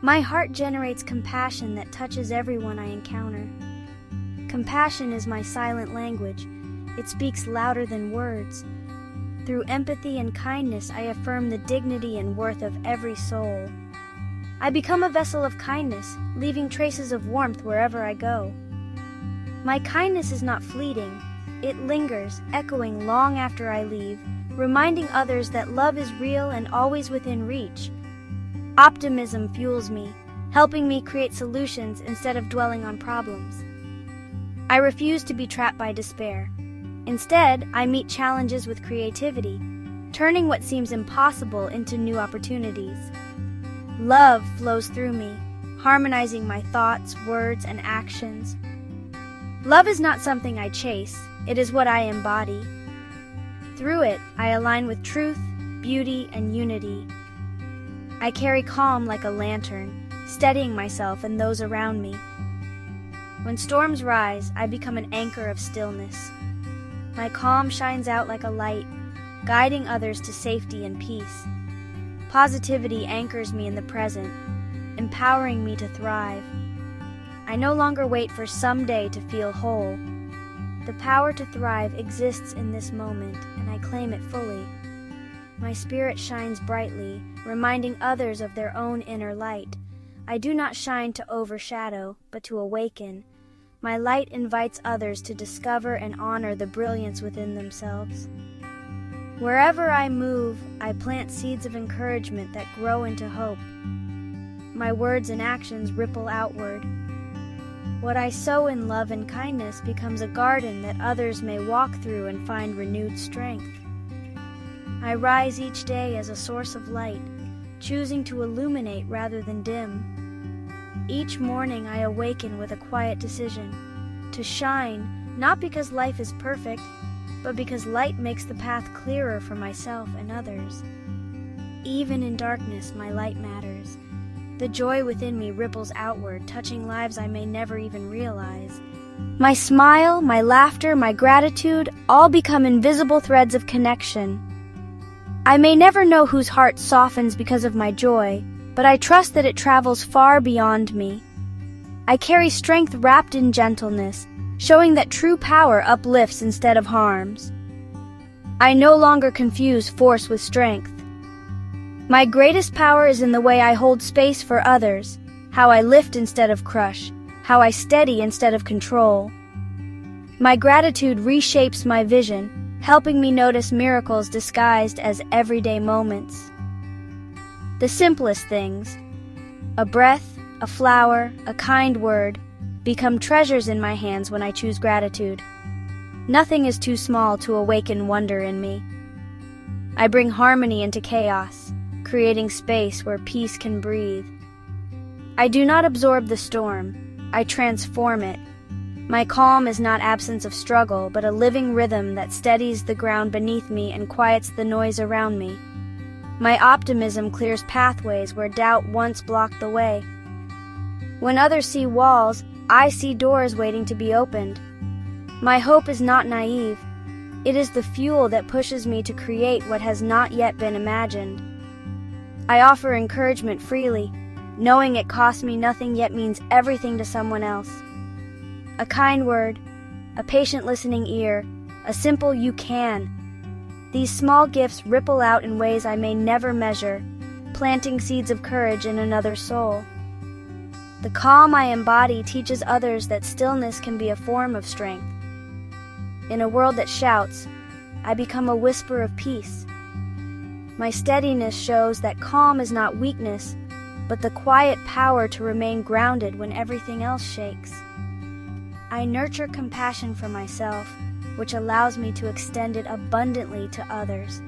My heart generates compassion that touches everyone I encounter. Compassion is my silent language. It speaks louder than words. Through empathy and kindness, I affirm the dignity and worth of every soul. I become a vessel of kindness, leaving traces of warmth wherever I go. My kindness is not fleeting. It lingers, echoing long after I leave, reminding others that love is real and always within reach. Optimism fuels me, helping me create solutions instead of dwelling on problems. I refuse to be trapped by despair. Instead, I meet challenges with creativity, turning what seems impossible into new opportunities. Love flows through me, harmonizing my thoughts, words, and actions. Love is not something I chase, it is what I embody. Through it, I align with truth, beauty, and unity. I carry calm like a lantern, steadying myself and those around me. When storms rise, I become an anchor of stillness. My calm shines out like a light, guiding others to safety and peace. Positivity anchors me in the present, empowering me to thrive. I no longer wait for someday to feel whole. The power to thrive exists in this moment, and I claim it fully. My spirit shines brightly, reminding others of their own inner light. I do not shine to overshadow, but to awaken. My light invites others to discover and honor the brilliance within themselves. Wherever I move, I plant seeds of encouragement that grow into hope. My words and actions ripple outward. What I sow in love and kindness becomes a garden that others may walk through and find renewed strength. I rise each day as a source of light, choosing to illuminate rather than dim. Each morning I awaken with a quiet decision, to shine, not because life is perfect, but because light makes the path clearer for myself and others. Even in darkness, my light matters. The joy within me ripples outward, touching lives I may never even realize. My smile, my laughter, my gratitude all become invisible threads of connection. I may never know whose heart softens because of my joy, but I trust that it travels far beyond me. I carry strength wrapped in gentleness, showing that true power uplifts instead of harms. I no longer confuse force with strength. My greatest power is in the way I hold space for others, how I lift instead of crush, how I steady instead of control. My gratitude reshapes my vision, helping me notice miracles disguised as everyday moments. The simplest things, a breath, a flower, a kind word, become treasures in my hands when I choose gratitude. Nothing is too small to awaken wonder in me. I bring harmony into chaos, creating space where peace can breathe. I do not absorb the storm, I transform it. My calm is not absence of struggle, but a living rhythm that steadies the ground beneath me and quiets the noise around me. My optimism clears pathways where doubt once blocked the way. When others see walls, I see doors waiting to be opened. My hope is not naive. It is the fuel that pushes me to create what has not yet been imagined. I offer encouragement freely, knowing it costs me nothing yet means everything to someone else. A kind word, a patient listening ear, a simple "you can." These small gifts ripple out in ways I may never measure, planting seeds of courage in another soul. The calm I embody teaches others that stillness can be a form of strength. In a world that shouts, I become a whisper of peace. My steadiness shows that calm is not weakness, but the quiet power to remain grounded when everything else shakes. I nurture compassion for myself, which allows me to extend it abundantly to others.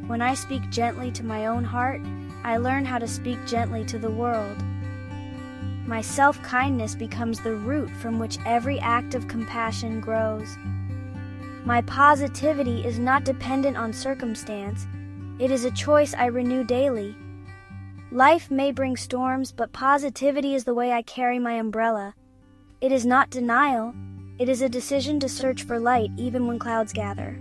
When I speak gently to my own heart, I learn how to speak gently to the world. My self-kindness becomes the root from which every act of compassion grows. My positivity is not dependent on circumstance. It is a choice I renew daily. Life may bring storms, but positivity is the way I carry my umbrella. It is not denial. It is a decision to search for light even when clouds gather.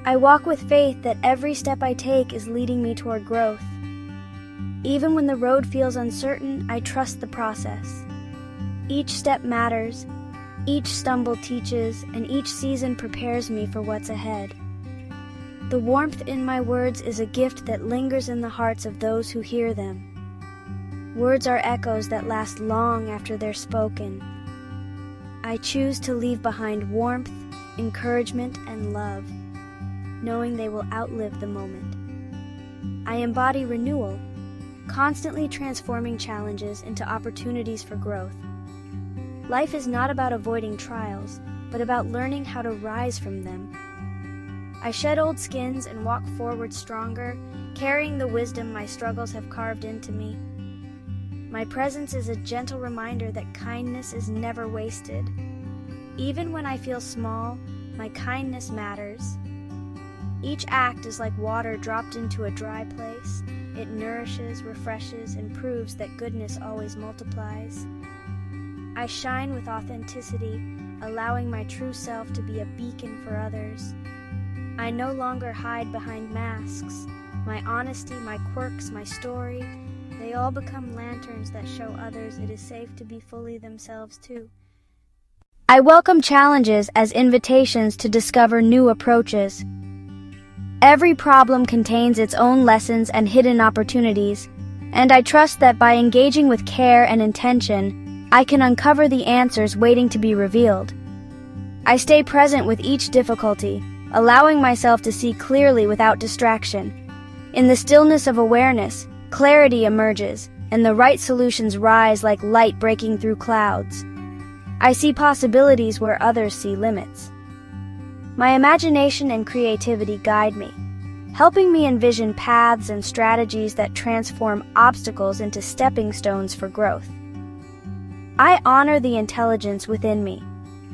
I walk with faith that every step I take is leading me toward growth. Even when the road feels uncertain, I trust the process. Each step matters, each stumble teaches, and each season prepares me for what's ahead. The warmth in my words is a gift that lingers in the hearts of those who hear them. Words are echoes that last long after they're spoken. I choose to leave behind warmth, encouragement, and love, knowing they will outlive the moment. I embody renewal, constantly transforming challenges into opportunities for growth. Life is not about avoiding trials, but about learning how to rise from them. I shed old skins and walk forward stronger, carrying the wisdom my struggles have carved into me. My presence is a gentle reminder that kindness is never wasted. Even when I feel small, my kindness matters. Each act is like water dropped into a dry place. It nourishes, refreshes, and proves that goodness always multiplies. I shine with authenticity, allowing my true self to be a beacon for others. I no longer hide behind masks. My honesty, my quirks, my story, they all become lanterns that show others it is safe to be fully themselves too. I welcome challenges as invitations to discover new approaches. Every problem contains its own lessons and hidden opportunities, and I trust that by engaging with care and intention, I can uncover the answers waiting to be revealed. I stay present with each difficulty, allowing myself to see clearly without distraction. In the stillness of awareness, clarity emerges, and the right solutions rise like light breaking through clouds. I see possibilities where others see limits. My imagination and creativity guide me, helping me envision paths and strategies that transform obstacles into stepping stones for growth. I honor the intelligence within me,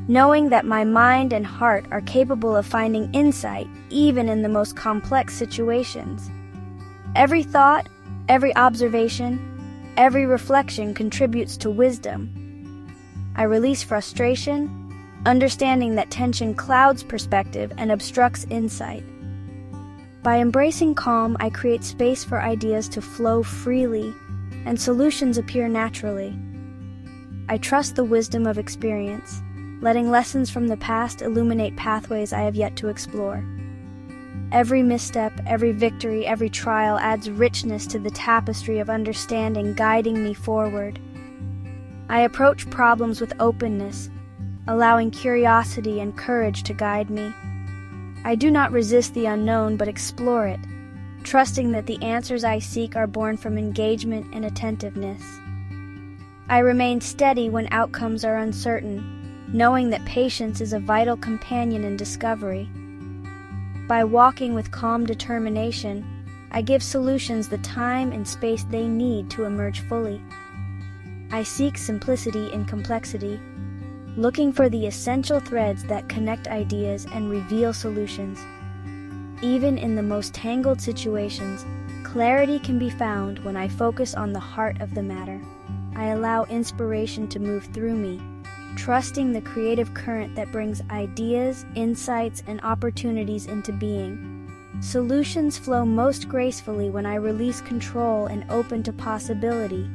knowing that my mind and heart are capable of finding insight even in the most complex situations. Every thought, every observation, every reflection contributes to wisdom. I release frustration, understanding that tension clouds perspective and obstructs insight. By embracing calm, I create space for ideas to flow freely, and solutions appear naturally. I trust the wisdom of experience, letting lessons from the past illuminate pathways I have yet to explore. Every misstep, every victory, every trial adds richness to the tapestry of understanding guiding me forward. I approach problems with openness, allowing curiosity and courage to guide me. I do not resist the unknown but explore it, trusting that the answers I seek are born from engagement and attentiveness. I remain steady when outcomes are uncertain, knowing that patience is a vital companion in discovery. By walking with calm determination, I give solutions the time and space they need to emerge fully. I seek simplicity in complexity, looking for the essential threads that connect ideas and reveal solutions. Even in the most tangled situations, clarity can be found when I focus on the heart of the matter. I allow inspiration to move through me, trusting the creative current that brings ideas, insights, and opportunities into being. Solutions flow most gracefully when I release control and open to possibility.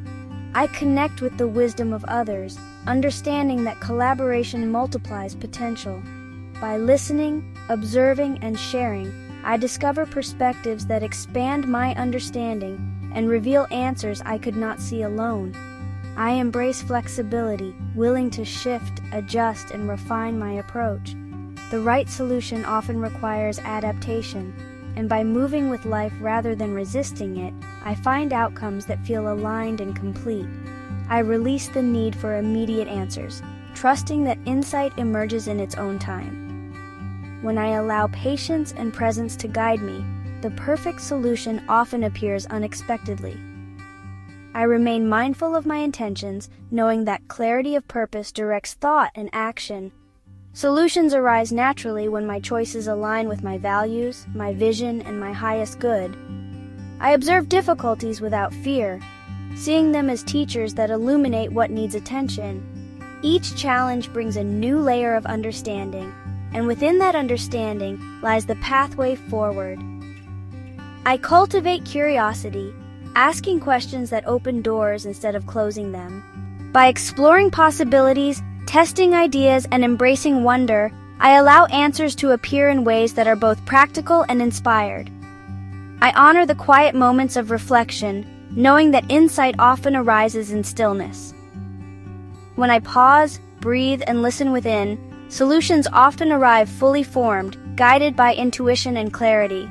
I connect with the wisdom of others, understanding that collaboration multiplies potential. By listening, observing, and sharing, I discover perspectives that expand my understanding and reveal answers I could not see alone. I embrace flexibility, willing to shift, adjust, and refine my approach. The right solution often requires adaptation, and by moving with life rather than resisting it, I find outcomes that feel aligned and complete. I release the need for immediate answers, trusting that insight emerges in its own time. When I allow patience and presence to guide me, the perfect solution often appears unexpectedly. I remain mindful of my intentions, knowing that clarity of purpose directs thought and action. Solutions arise naturally when my choices align with my values, my vision, and my highest good. I observe difficulties without fear, seeing them as teachers that illuminate what needs attention. Each challenge brings a new layer of understanding, and within that understanding lies the pathway forward. I cultivate curiosity, asking questions that open doors instead of closing them. By exploring possibilities, testing ideas, and embracing wonder, I allow answers to appear in ways that are both practical and inspired. I honor the quiet moments of reflection, knowing that insight often arises in stillness. When I pause, breathe, and listen within, Solutions often arrive fully formed, guided by intuition and clarity.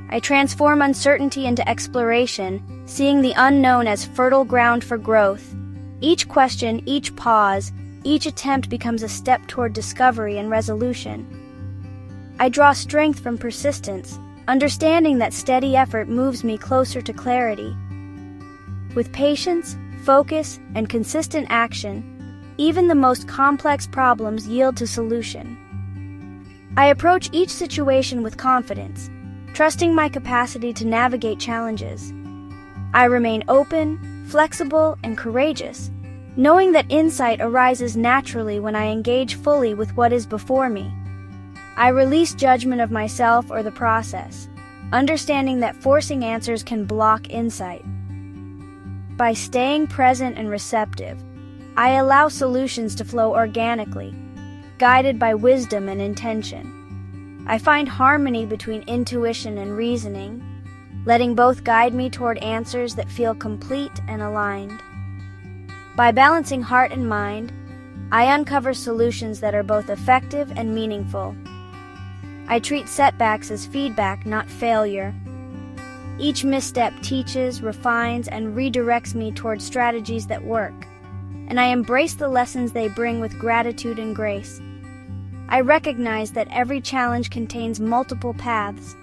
I transform uncertainty into exploration, seeing the unknown as fertile ground for growth. Each question, each pause, each attempt becomes a step toward discovery and resolution. I draw strength from persistence, understanding that steady effort moves me closer to clarity. With patience, focus, and consistent action, even the most complex problems yield to solution. I approach each situation with confidence, trusting my capacity to navigate challenges. I remain open, flexible, and courageous, knowing that insight arises naturally when I engage fully with what is before me. I release judgment of myself or the process, understanding that forcing answers can block insight. By staying present and receptive, I allow solutions to flow organically, guided by wisdom and intention. I find harmony between intuition and reasoning, letting both guide me toward answers that feel complete and aligned. By balancing heart and mind, I uncover solutions that are both effective and meaningful. I treat setbacks as feedback, not failure. Each misstep teaches, refines, and redirects me toward strategies that work, and I embrace the lessons they bring with gratitude and grace. I recognize that every challenge contains multiple paths.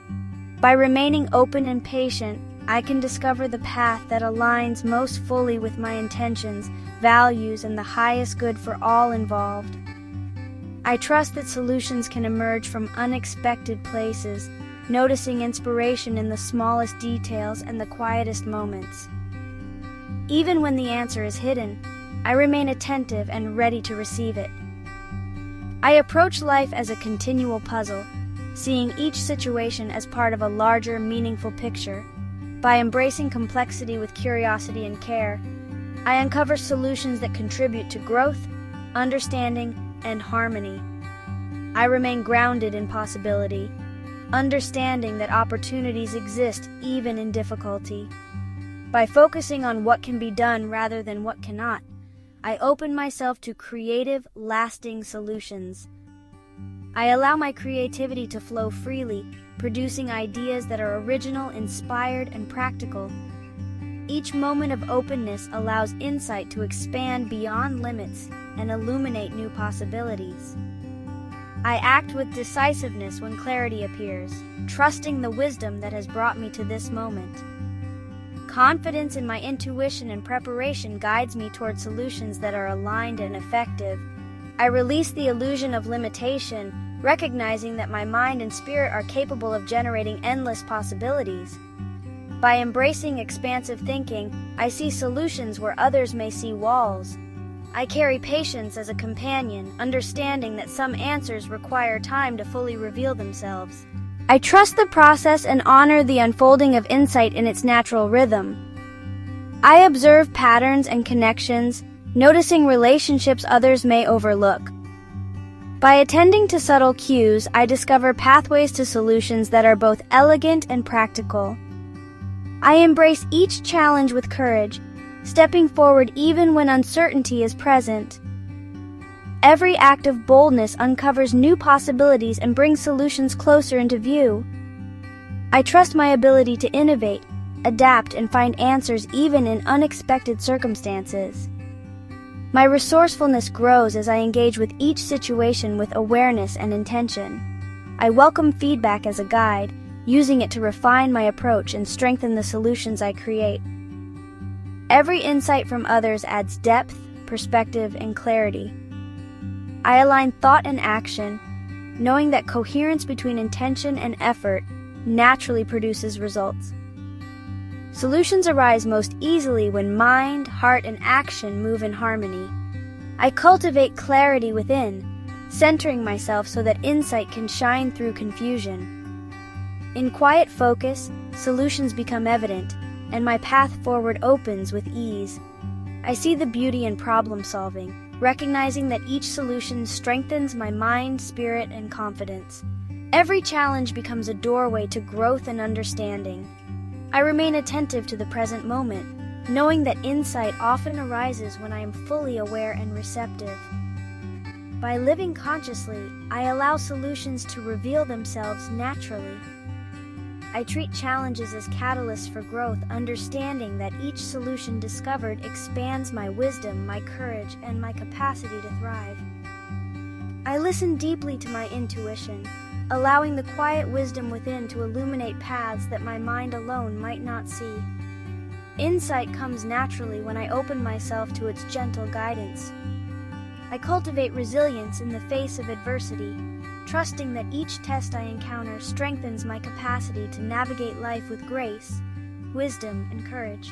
By remaining open and patient, I can discover the path that aligns most fully with my intentions, values, and the highest good for all involved. I trust that solutions can emerge from unexpected places, noticing inspiration in the smallest details and the quietest moments. Even when the answer is hidden, I remain attentive and ready to receive it. I approach life as a continual puzzle, seeing each situation as part of a larger, meaningful picture. By embracing complexity with curiosity and care, I uncover solutions that contribute to growth, understanding, and harmony. I remain grounded in possibility, understanding that opportunities exist even in difficulty. By focusing on what can be done rather than what cannot, I open myself to creative, lasting solutions. I allow my creativity to flow freely, producing ideas that are original, inspired, and practical. Each moment of openness allows insight to expand beyond limits and illuminate new possibilities. I act with decisiveness when clarity appears, trusting the wisdom that has brought me to this moment. Confidence in my intuition and preparation guides me toward solutions that are aligned and effective. I release the illusion of limitation, recognizing that my mind and spirit are capable of generating endless possibilities. By embracing expansive thinking, I see solutions where others may see walls. I carry patience as a companion, understanding that some answers require time to fully reveal themselves. I trust the process and honor the unfolding of insight in its natural rhythm. I observe patterns and connections, noticing relationships others may overlook. By attending to subtle cues, I discover pathways to solutions that are both elegant and practical. I embrace each challenge with courage, stepping forward even when uncertainty is present. Every act of boldness uncovers new possibilities and brings solutions closer into view. I trust my ability to innovate, adapt, and find answers even in unexpected circumstances. My resourcefulness grows as I engage with each situation with awareness and intention. I welcome feedback as a guide, using it to refine my approach and strengthen the solutions I create. Every insight from others adds depth, perspective, and clarity. I align thought and action, knowing that coherence between intention and effort naturally produces results. Solutions arise most easily when mind, heart, and action move in harmony. I cultivate clarity within, centering myself so that insight can shine through confusion. In quiet focus, solutions become evident, and my path forward opens with ease. I see the beauty in problem solving, recognizing that each solution strengthens my mind, spirit, and confidence. Every challenge becomes a doorway to growth and understanding. I remain attentive to the present moment, knowing that insight often arises when I am fully aware and receptive. By living consciously, I allow solutions to reveal themselves naturally. I treat challenges as catalysts for growth, understanding that each solution discovered expands my wisdom, my courage, and my capacity to thrive. I listen deeply to my intuition, allowing the quiet wisdom within to illuminate paths that my mind alone might not see. Insight comes naturally when I open myself to its gentle guidance. I cultivate resilience in the face of adversity, trusting that each test I encounter strengthens my capacity to navigate life with grace, wisdom, and courage.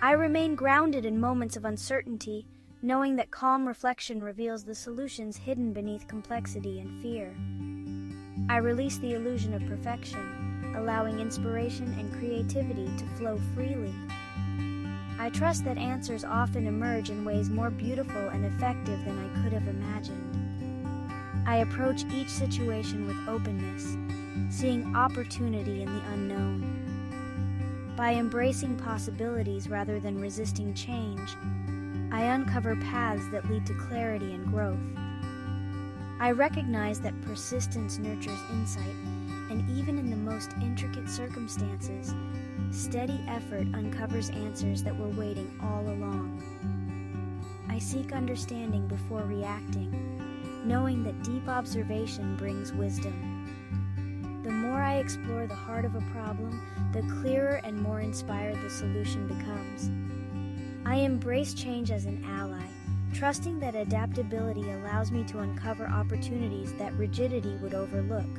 I remain grounded in moments of uncertainty, knowing that calm reflection reveals the solutions hidden beneath complexity and fear. I release the illusion of perfection, allowing inspiration and creativity to flow freely. I trust that answers often emerge in ways more beautiful and effective than I could have imagined. I approach each situation with openness, seeing opportunity in the unknown. By embracing possibilities rather than resisting change, I uncover paths that lead to clarity and growth. I recognize that persistence nurtures insight, and even in the most intricate circumstances, steady effort uncovers answers that were waiting all along. I seek understanding before reacting, knowing that deep observation brings wisdom. The more I explore the heart of a problem, the clearer and more inspired the solution becomes. I embrace change as an ally, trusting that adaptability allows me to uncover opportunities that rigidity would overlook.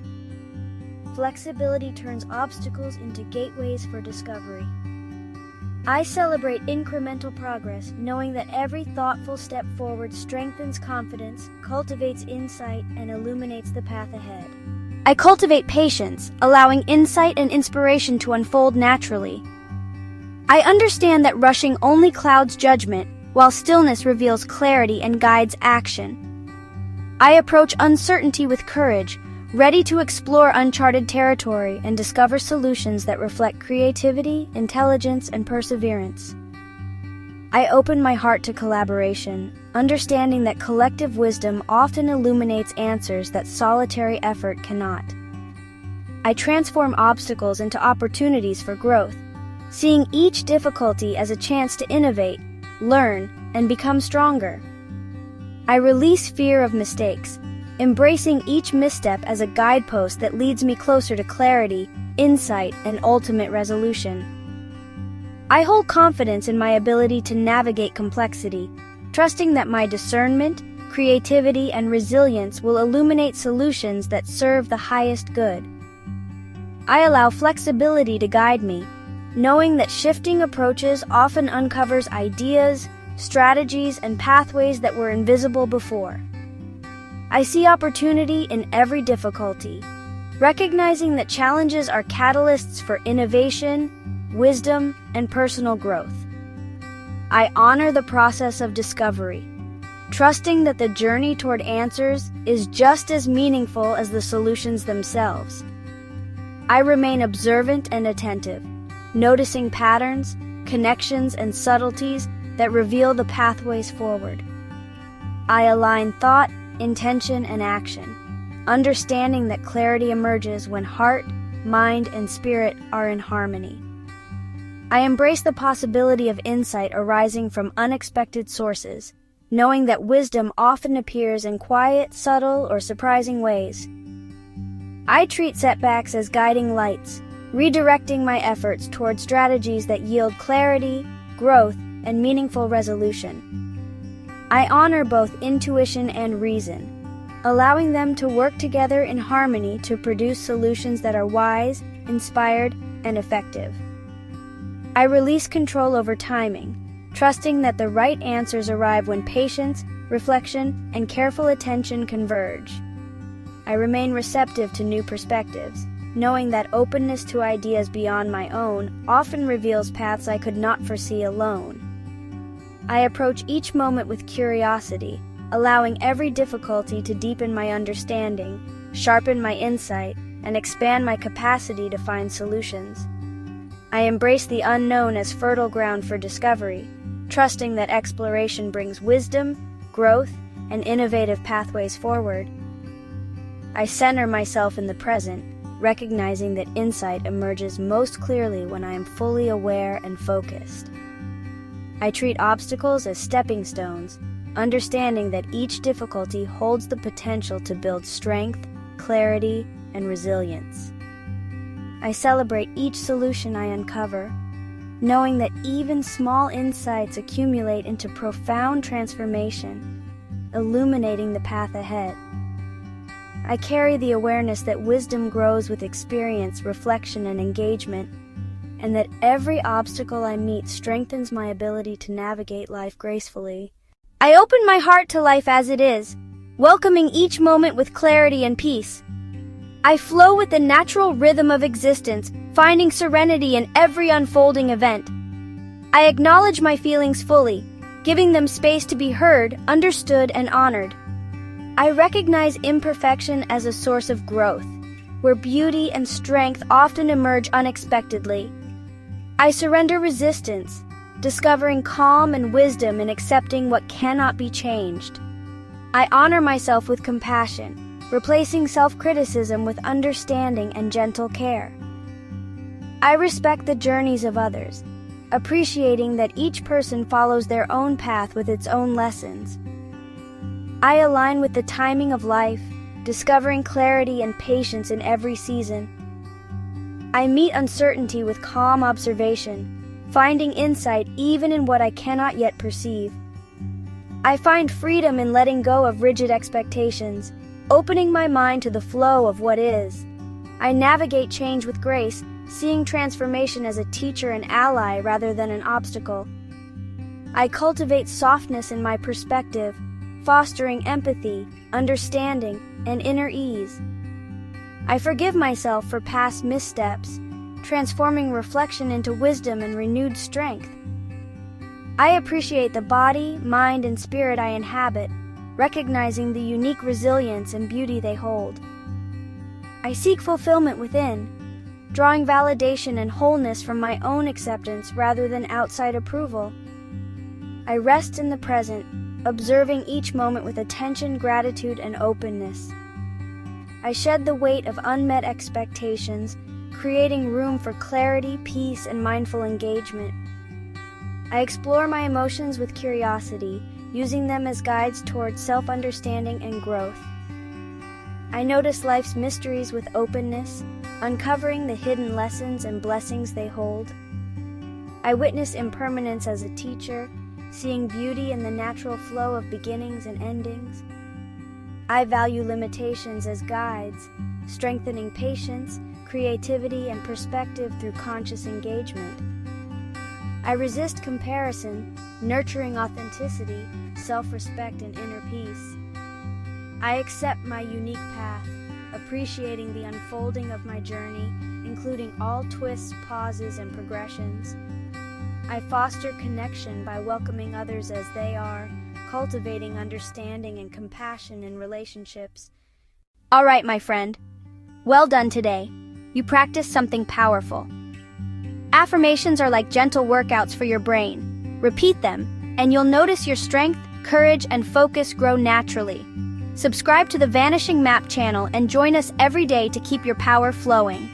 Flexibility turns obstacles into gateways for discovery. I celebrate incremental progress, knowing that every thoughtful step forward strengthens confidence, cultivates insight, and illuminates the path ahead. I cultivate patience, allowing insight and inspiration to unfold naturally. I understand that rushing only clouds judgment, while stillness reveals clarity and guides action. I approach uncertainty with courage, ready to explore uncharted territory and discover solutions that reflect creativity, intelligence, and perseverance. I open my heart to collaboration, understanding that collective wisdom often illuminates answers that solitary effort cannot. I transform obstacles into opportunities for growth, seeing each difficulty as a chance to innovate, learn, and become stronger. I release fear of mistakes, embracing each misstep as a guidepost that leads me closer to clarity, insight, and ultimate resolution. I hold confidence in my ability to navigate complexity, trusting that my discernment, creativity, and resilience will illuminate solutions that serve the highest good. I allow flexibility to guide me, knowing that shifting approaches often uncovers ideas, strategies, and pathways that were invisible before. I see opportunity in every difficulty, recognizing that challenges are catalysts for innovation, wisdom, and personal growth. I honor the process of discovery, trusting that the journey toward answers is just as meaningful as the solutions themselves. I remain observant and attentive, noticing patterns, connections, and subtleties that reveal the pathways forward. I align thought, intention, and action, understanding that clarity emerges when heart, mind, and spirit are in harmony. I embrace the possibility of insight arising from unexpected sources, knowing that wisdom often appears in quiet, subtle, or surprising ways. I treat setbacks as guiding lights, redirecting my efforts toward strategies that yield clarity, growth, and meaningful resolution. I honor both intuition and reason, allowing them to work together in harmony to produce solutions that are wise, inspired, and effective. I release control over timing, trusting that the right answers arrive when patience, reflection, and careful attention converge. I remain receptive to new perspectives, knowing that openness to ideas beyond my own often reveals paths I could not foresee alone. I approach each moment with curiosity, allowing every difficulty to deepen my understanding, sharpen my insight, and expand my capacity to find solutions. I embrace the unknown as fertile ground for discovery, trusting that exploration brings wisdom, growth, and innovative pathways forward. I center myself in the present, recognizing that insight emerges most clearly when I am fully aware and focused. I treat obstacles as stepping stones, understanding that each difficulty holds the potential to build strength, clarity, and resilience. I celebrate each solution I uncover, knowing that even small insights accumulate into profound transformation, illuminating the path ahead. I carry the awareness that wisdom grows with experience, reflection, and engagement, and that every obstacle I meet strengthens my ability to navigate life gracefully. I open my heart to life as it is, welcoming each moment with clarity and peace. I flow with the natural rhythm of existence, finding serenity in every unfolding event. I acknowledge my feelings fully, giving them space to be heard, understood, and honored. I recognize imperfection as a source of growth, where beauty and strength often emerge unexpectedly. I surrender resistance, discovering calm and wisdom in accepting what cannot be changed. I honor myself with compassion, replacing self-criticism with understanding and gentle care. I respect the journeys of others, appreciating that each person follows their own path with its own lessons. I align with the timing of life, discovering clarity and patience in every season. I meet uncertainty with calm observation, finding insight even in what I cannot yet perceive. I find freedom in letting go of rigid expectations, opening my mind to the flow of what is. I navigate change with grace, seeing transformation as a teacher and ally rather than an obstacle. I cultivate softness in my perspective, fostering empathy, understanding, and inner ease. I forgive myself for past missteps, transforming reflection into wisdom and renewed strength. I appreciate the body, mind, and spirit I inhabit, recognizing the unique resilience and beauty they hold. I seek fulfillment within, drawing validation and wholeness from my own acceptance rather than outside approval. I rest in the present, observing each moment with attention, gratitude, and openness. I shed the weight of unmet expectations, creating room for clarity, peace, and mindful engagement. I explore my emotions with curiosity, using them as guides towards self-understanding and growth. I notice life's mysteries with openness, uncovering the hidden lessons and blessings they hold. I witness impermanence as a teacher, seeing beauty in the natural flow of beginnings and endings. I value limitations as guides, strengthening patience, creativity, and perspective through conscious engagement. I resist comparison, nurturing authenticity, self-respect, and inner peace. I accept my unique path, appreciating the unfolding of my journey, including all twists, pauses, and progressions. I foster connection by welcoming others as they are, cultivating understanding and compassion in relationships. All right, my friend. Well done today. You practiced something powerful. Affirmations are like gentle workouts for your brain. Repeat them, and you'll notice your strength, courage, and focus grow naturally. Subscribe to the Vanishing Map channel and join us every day to keep your power flowing.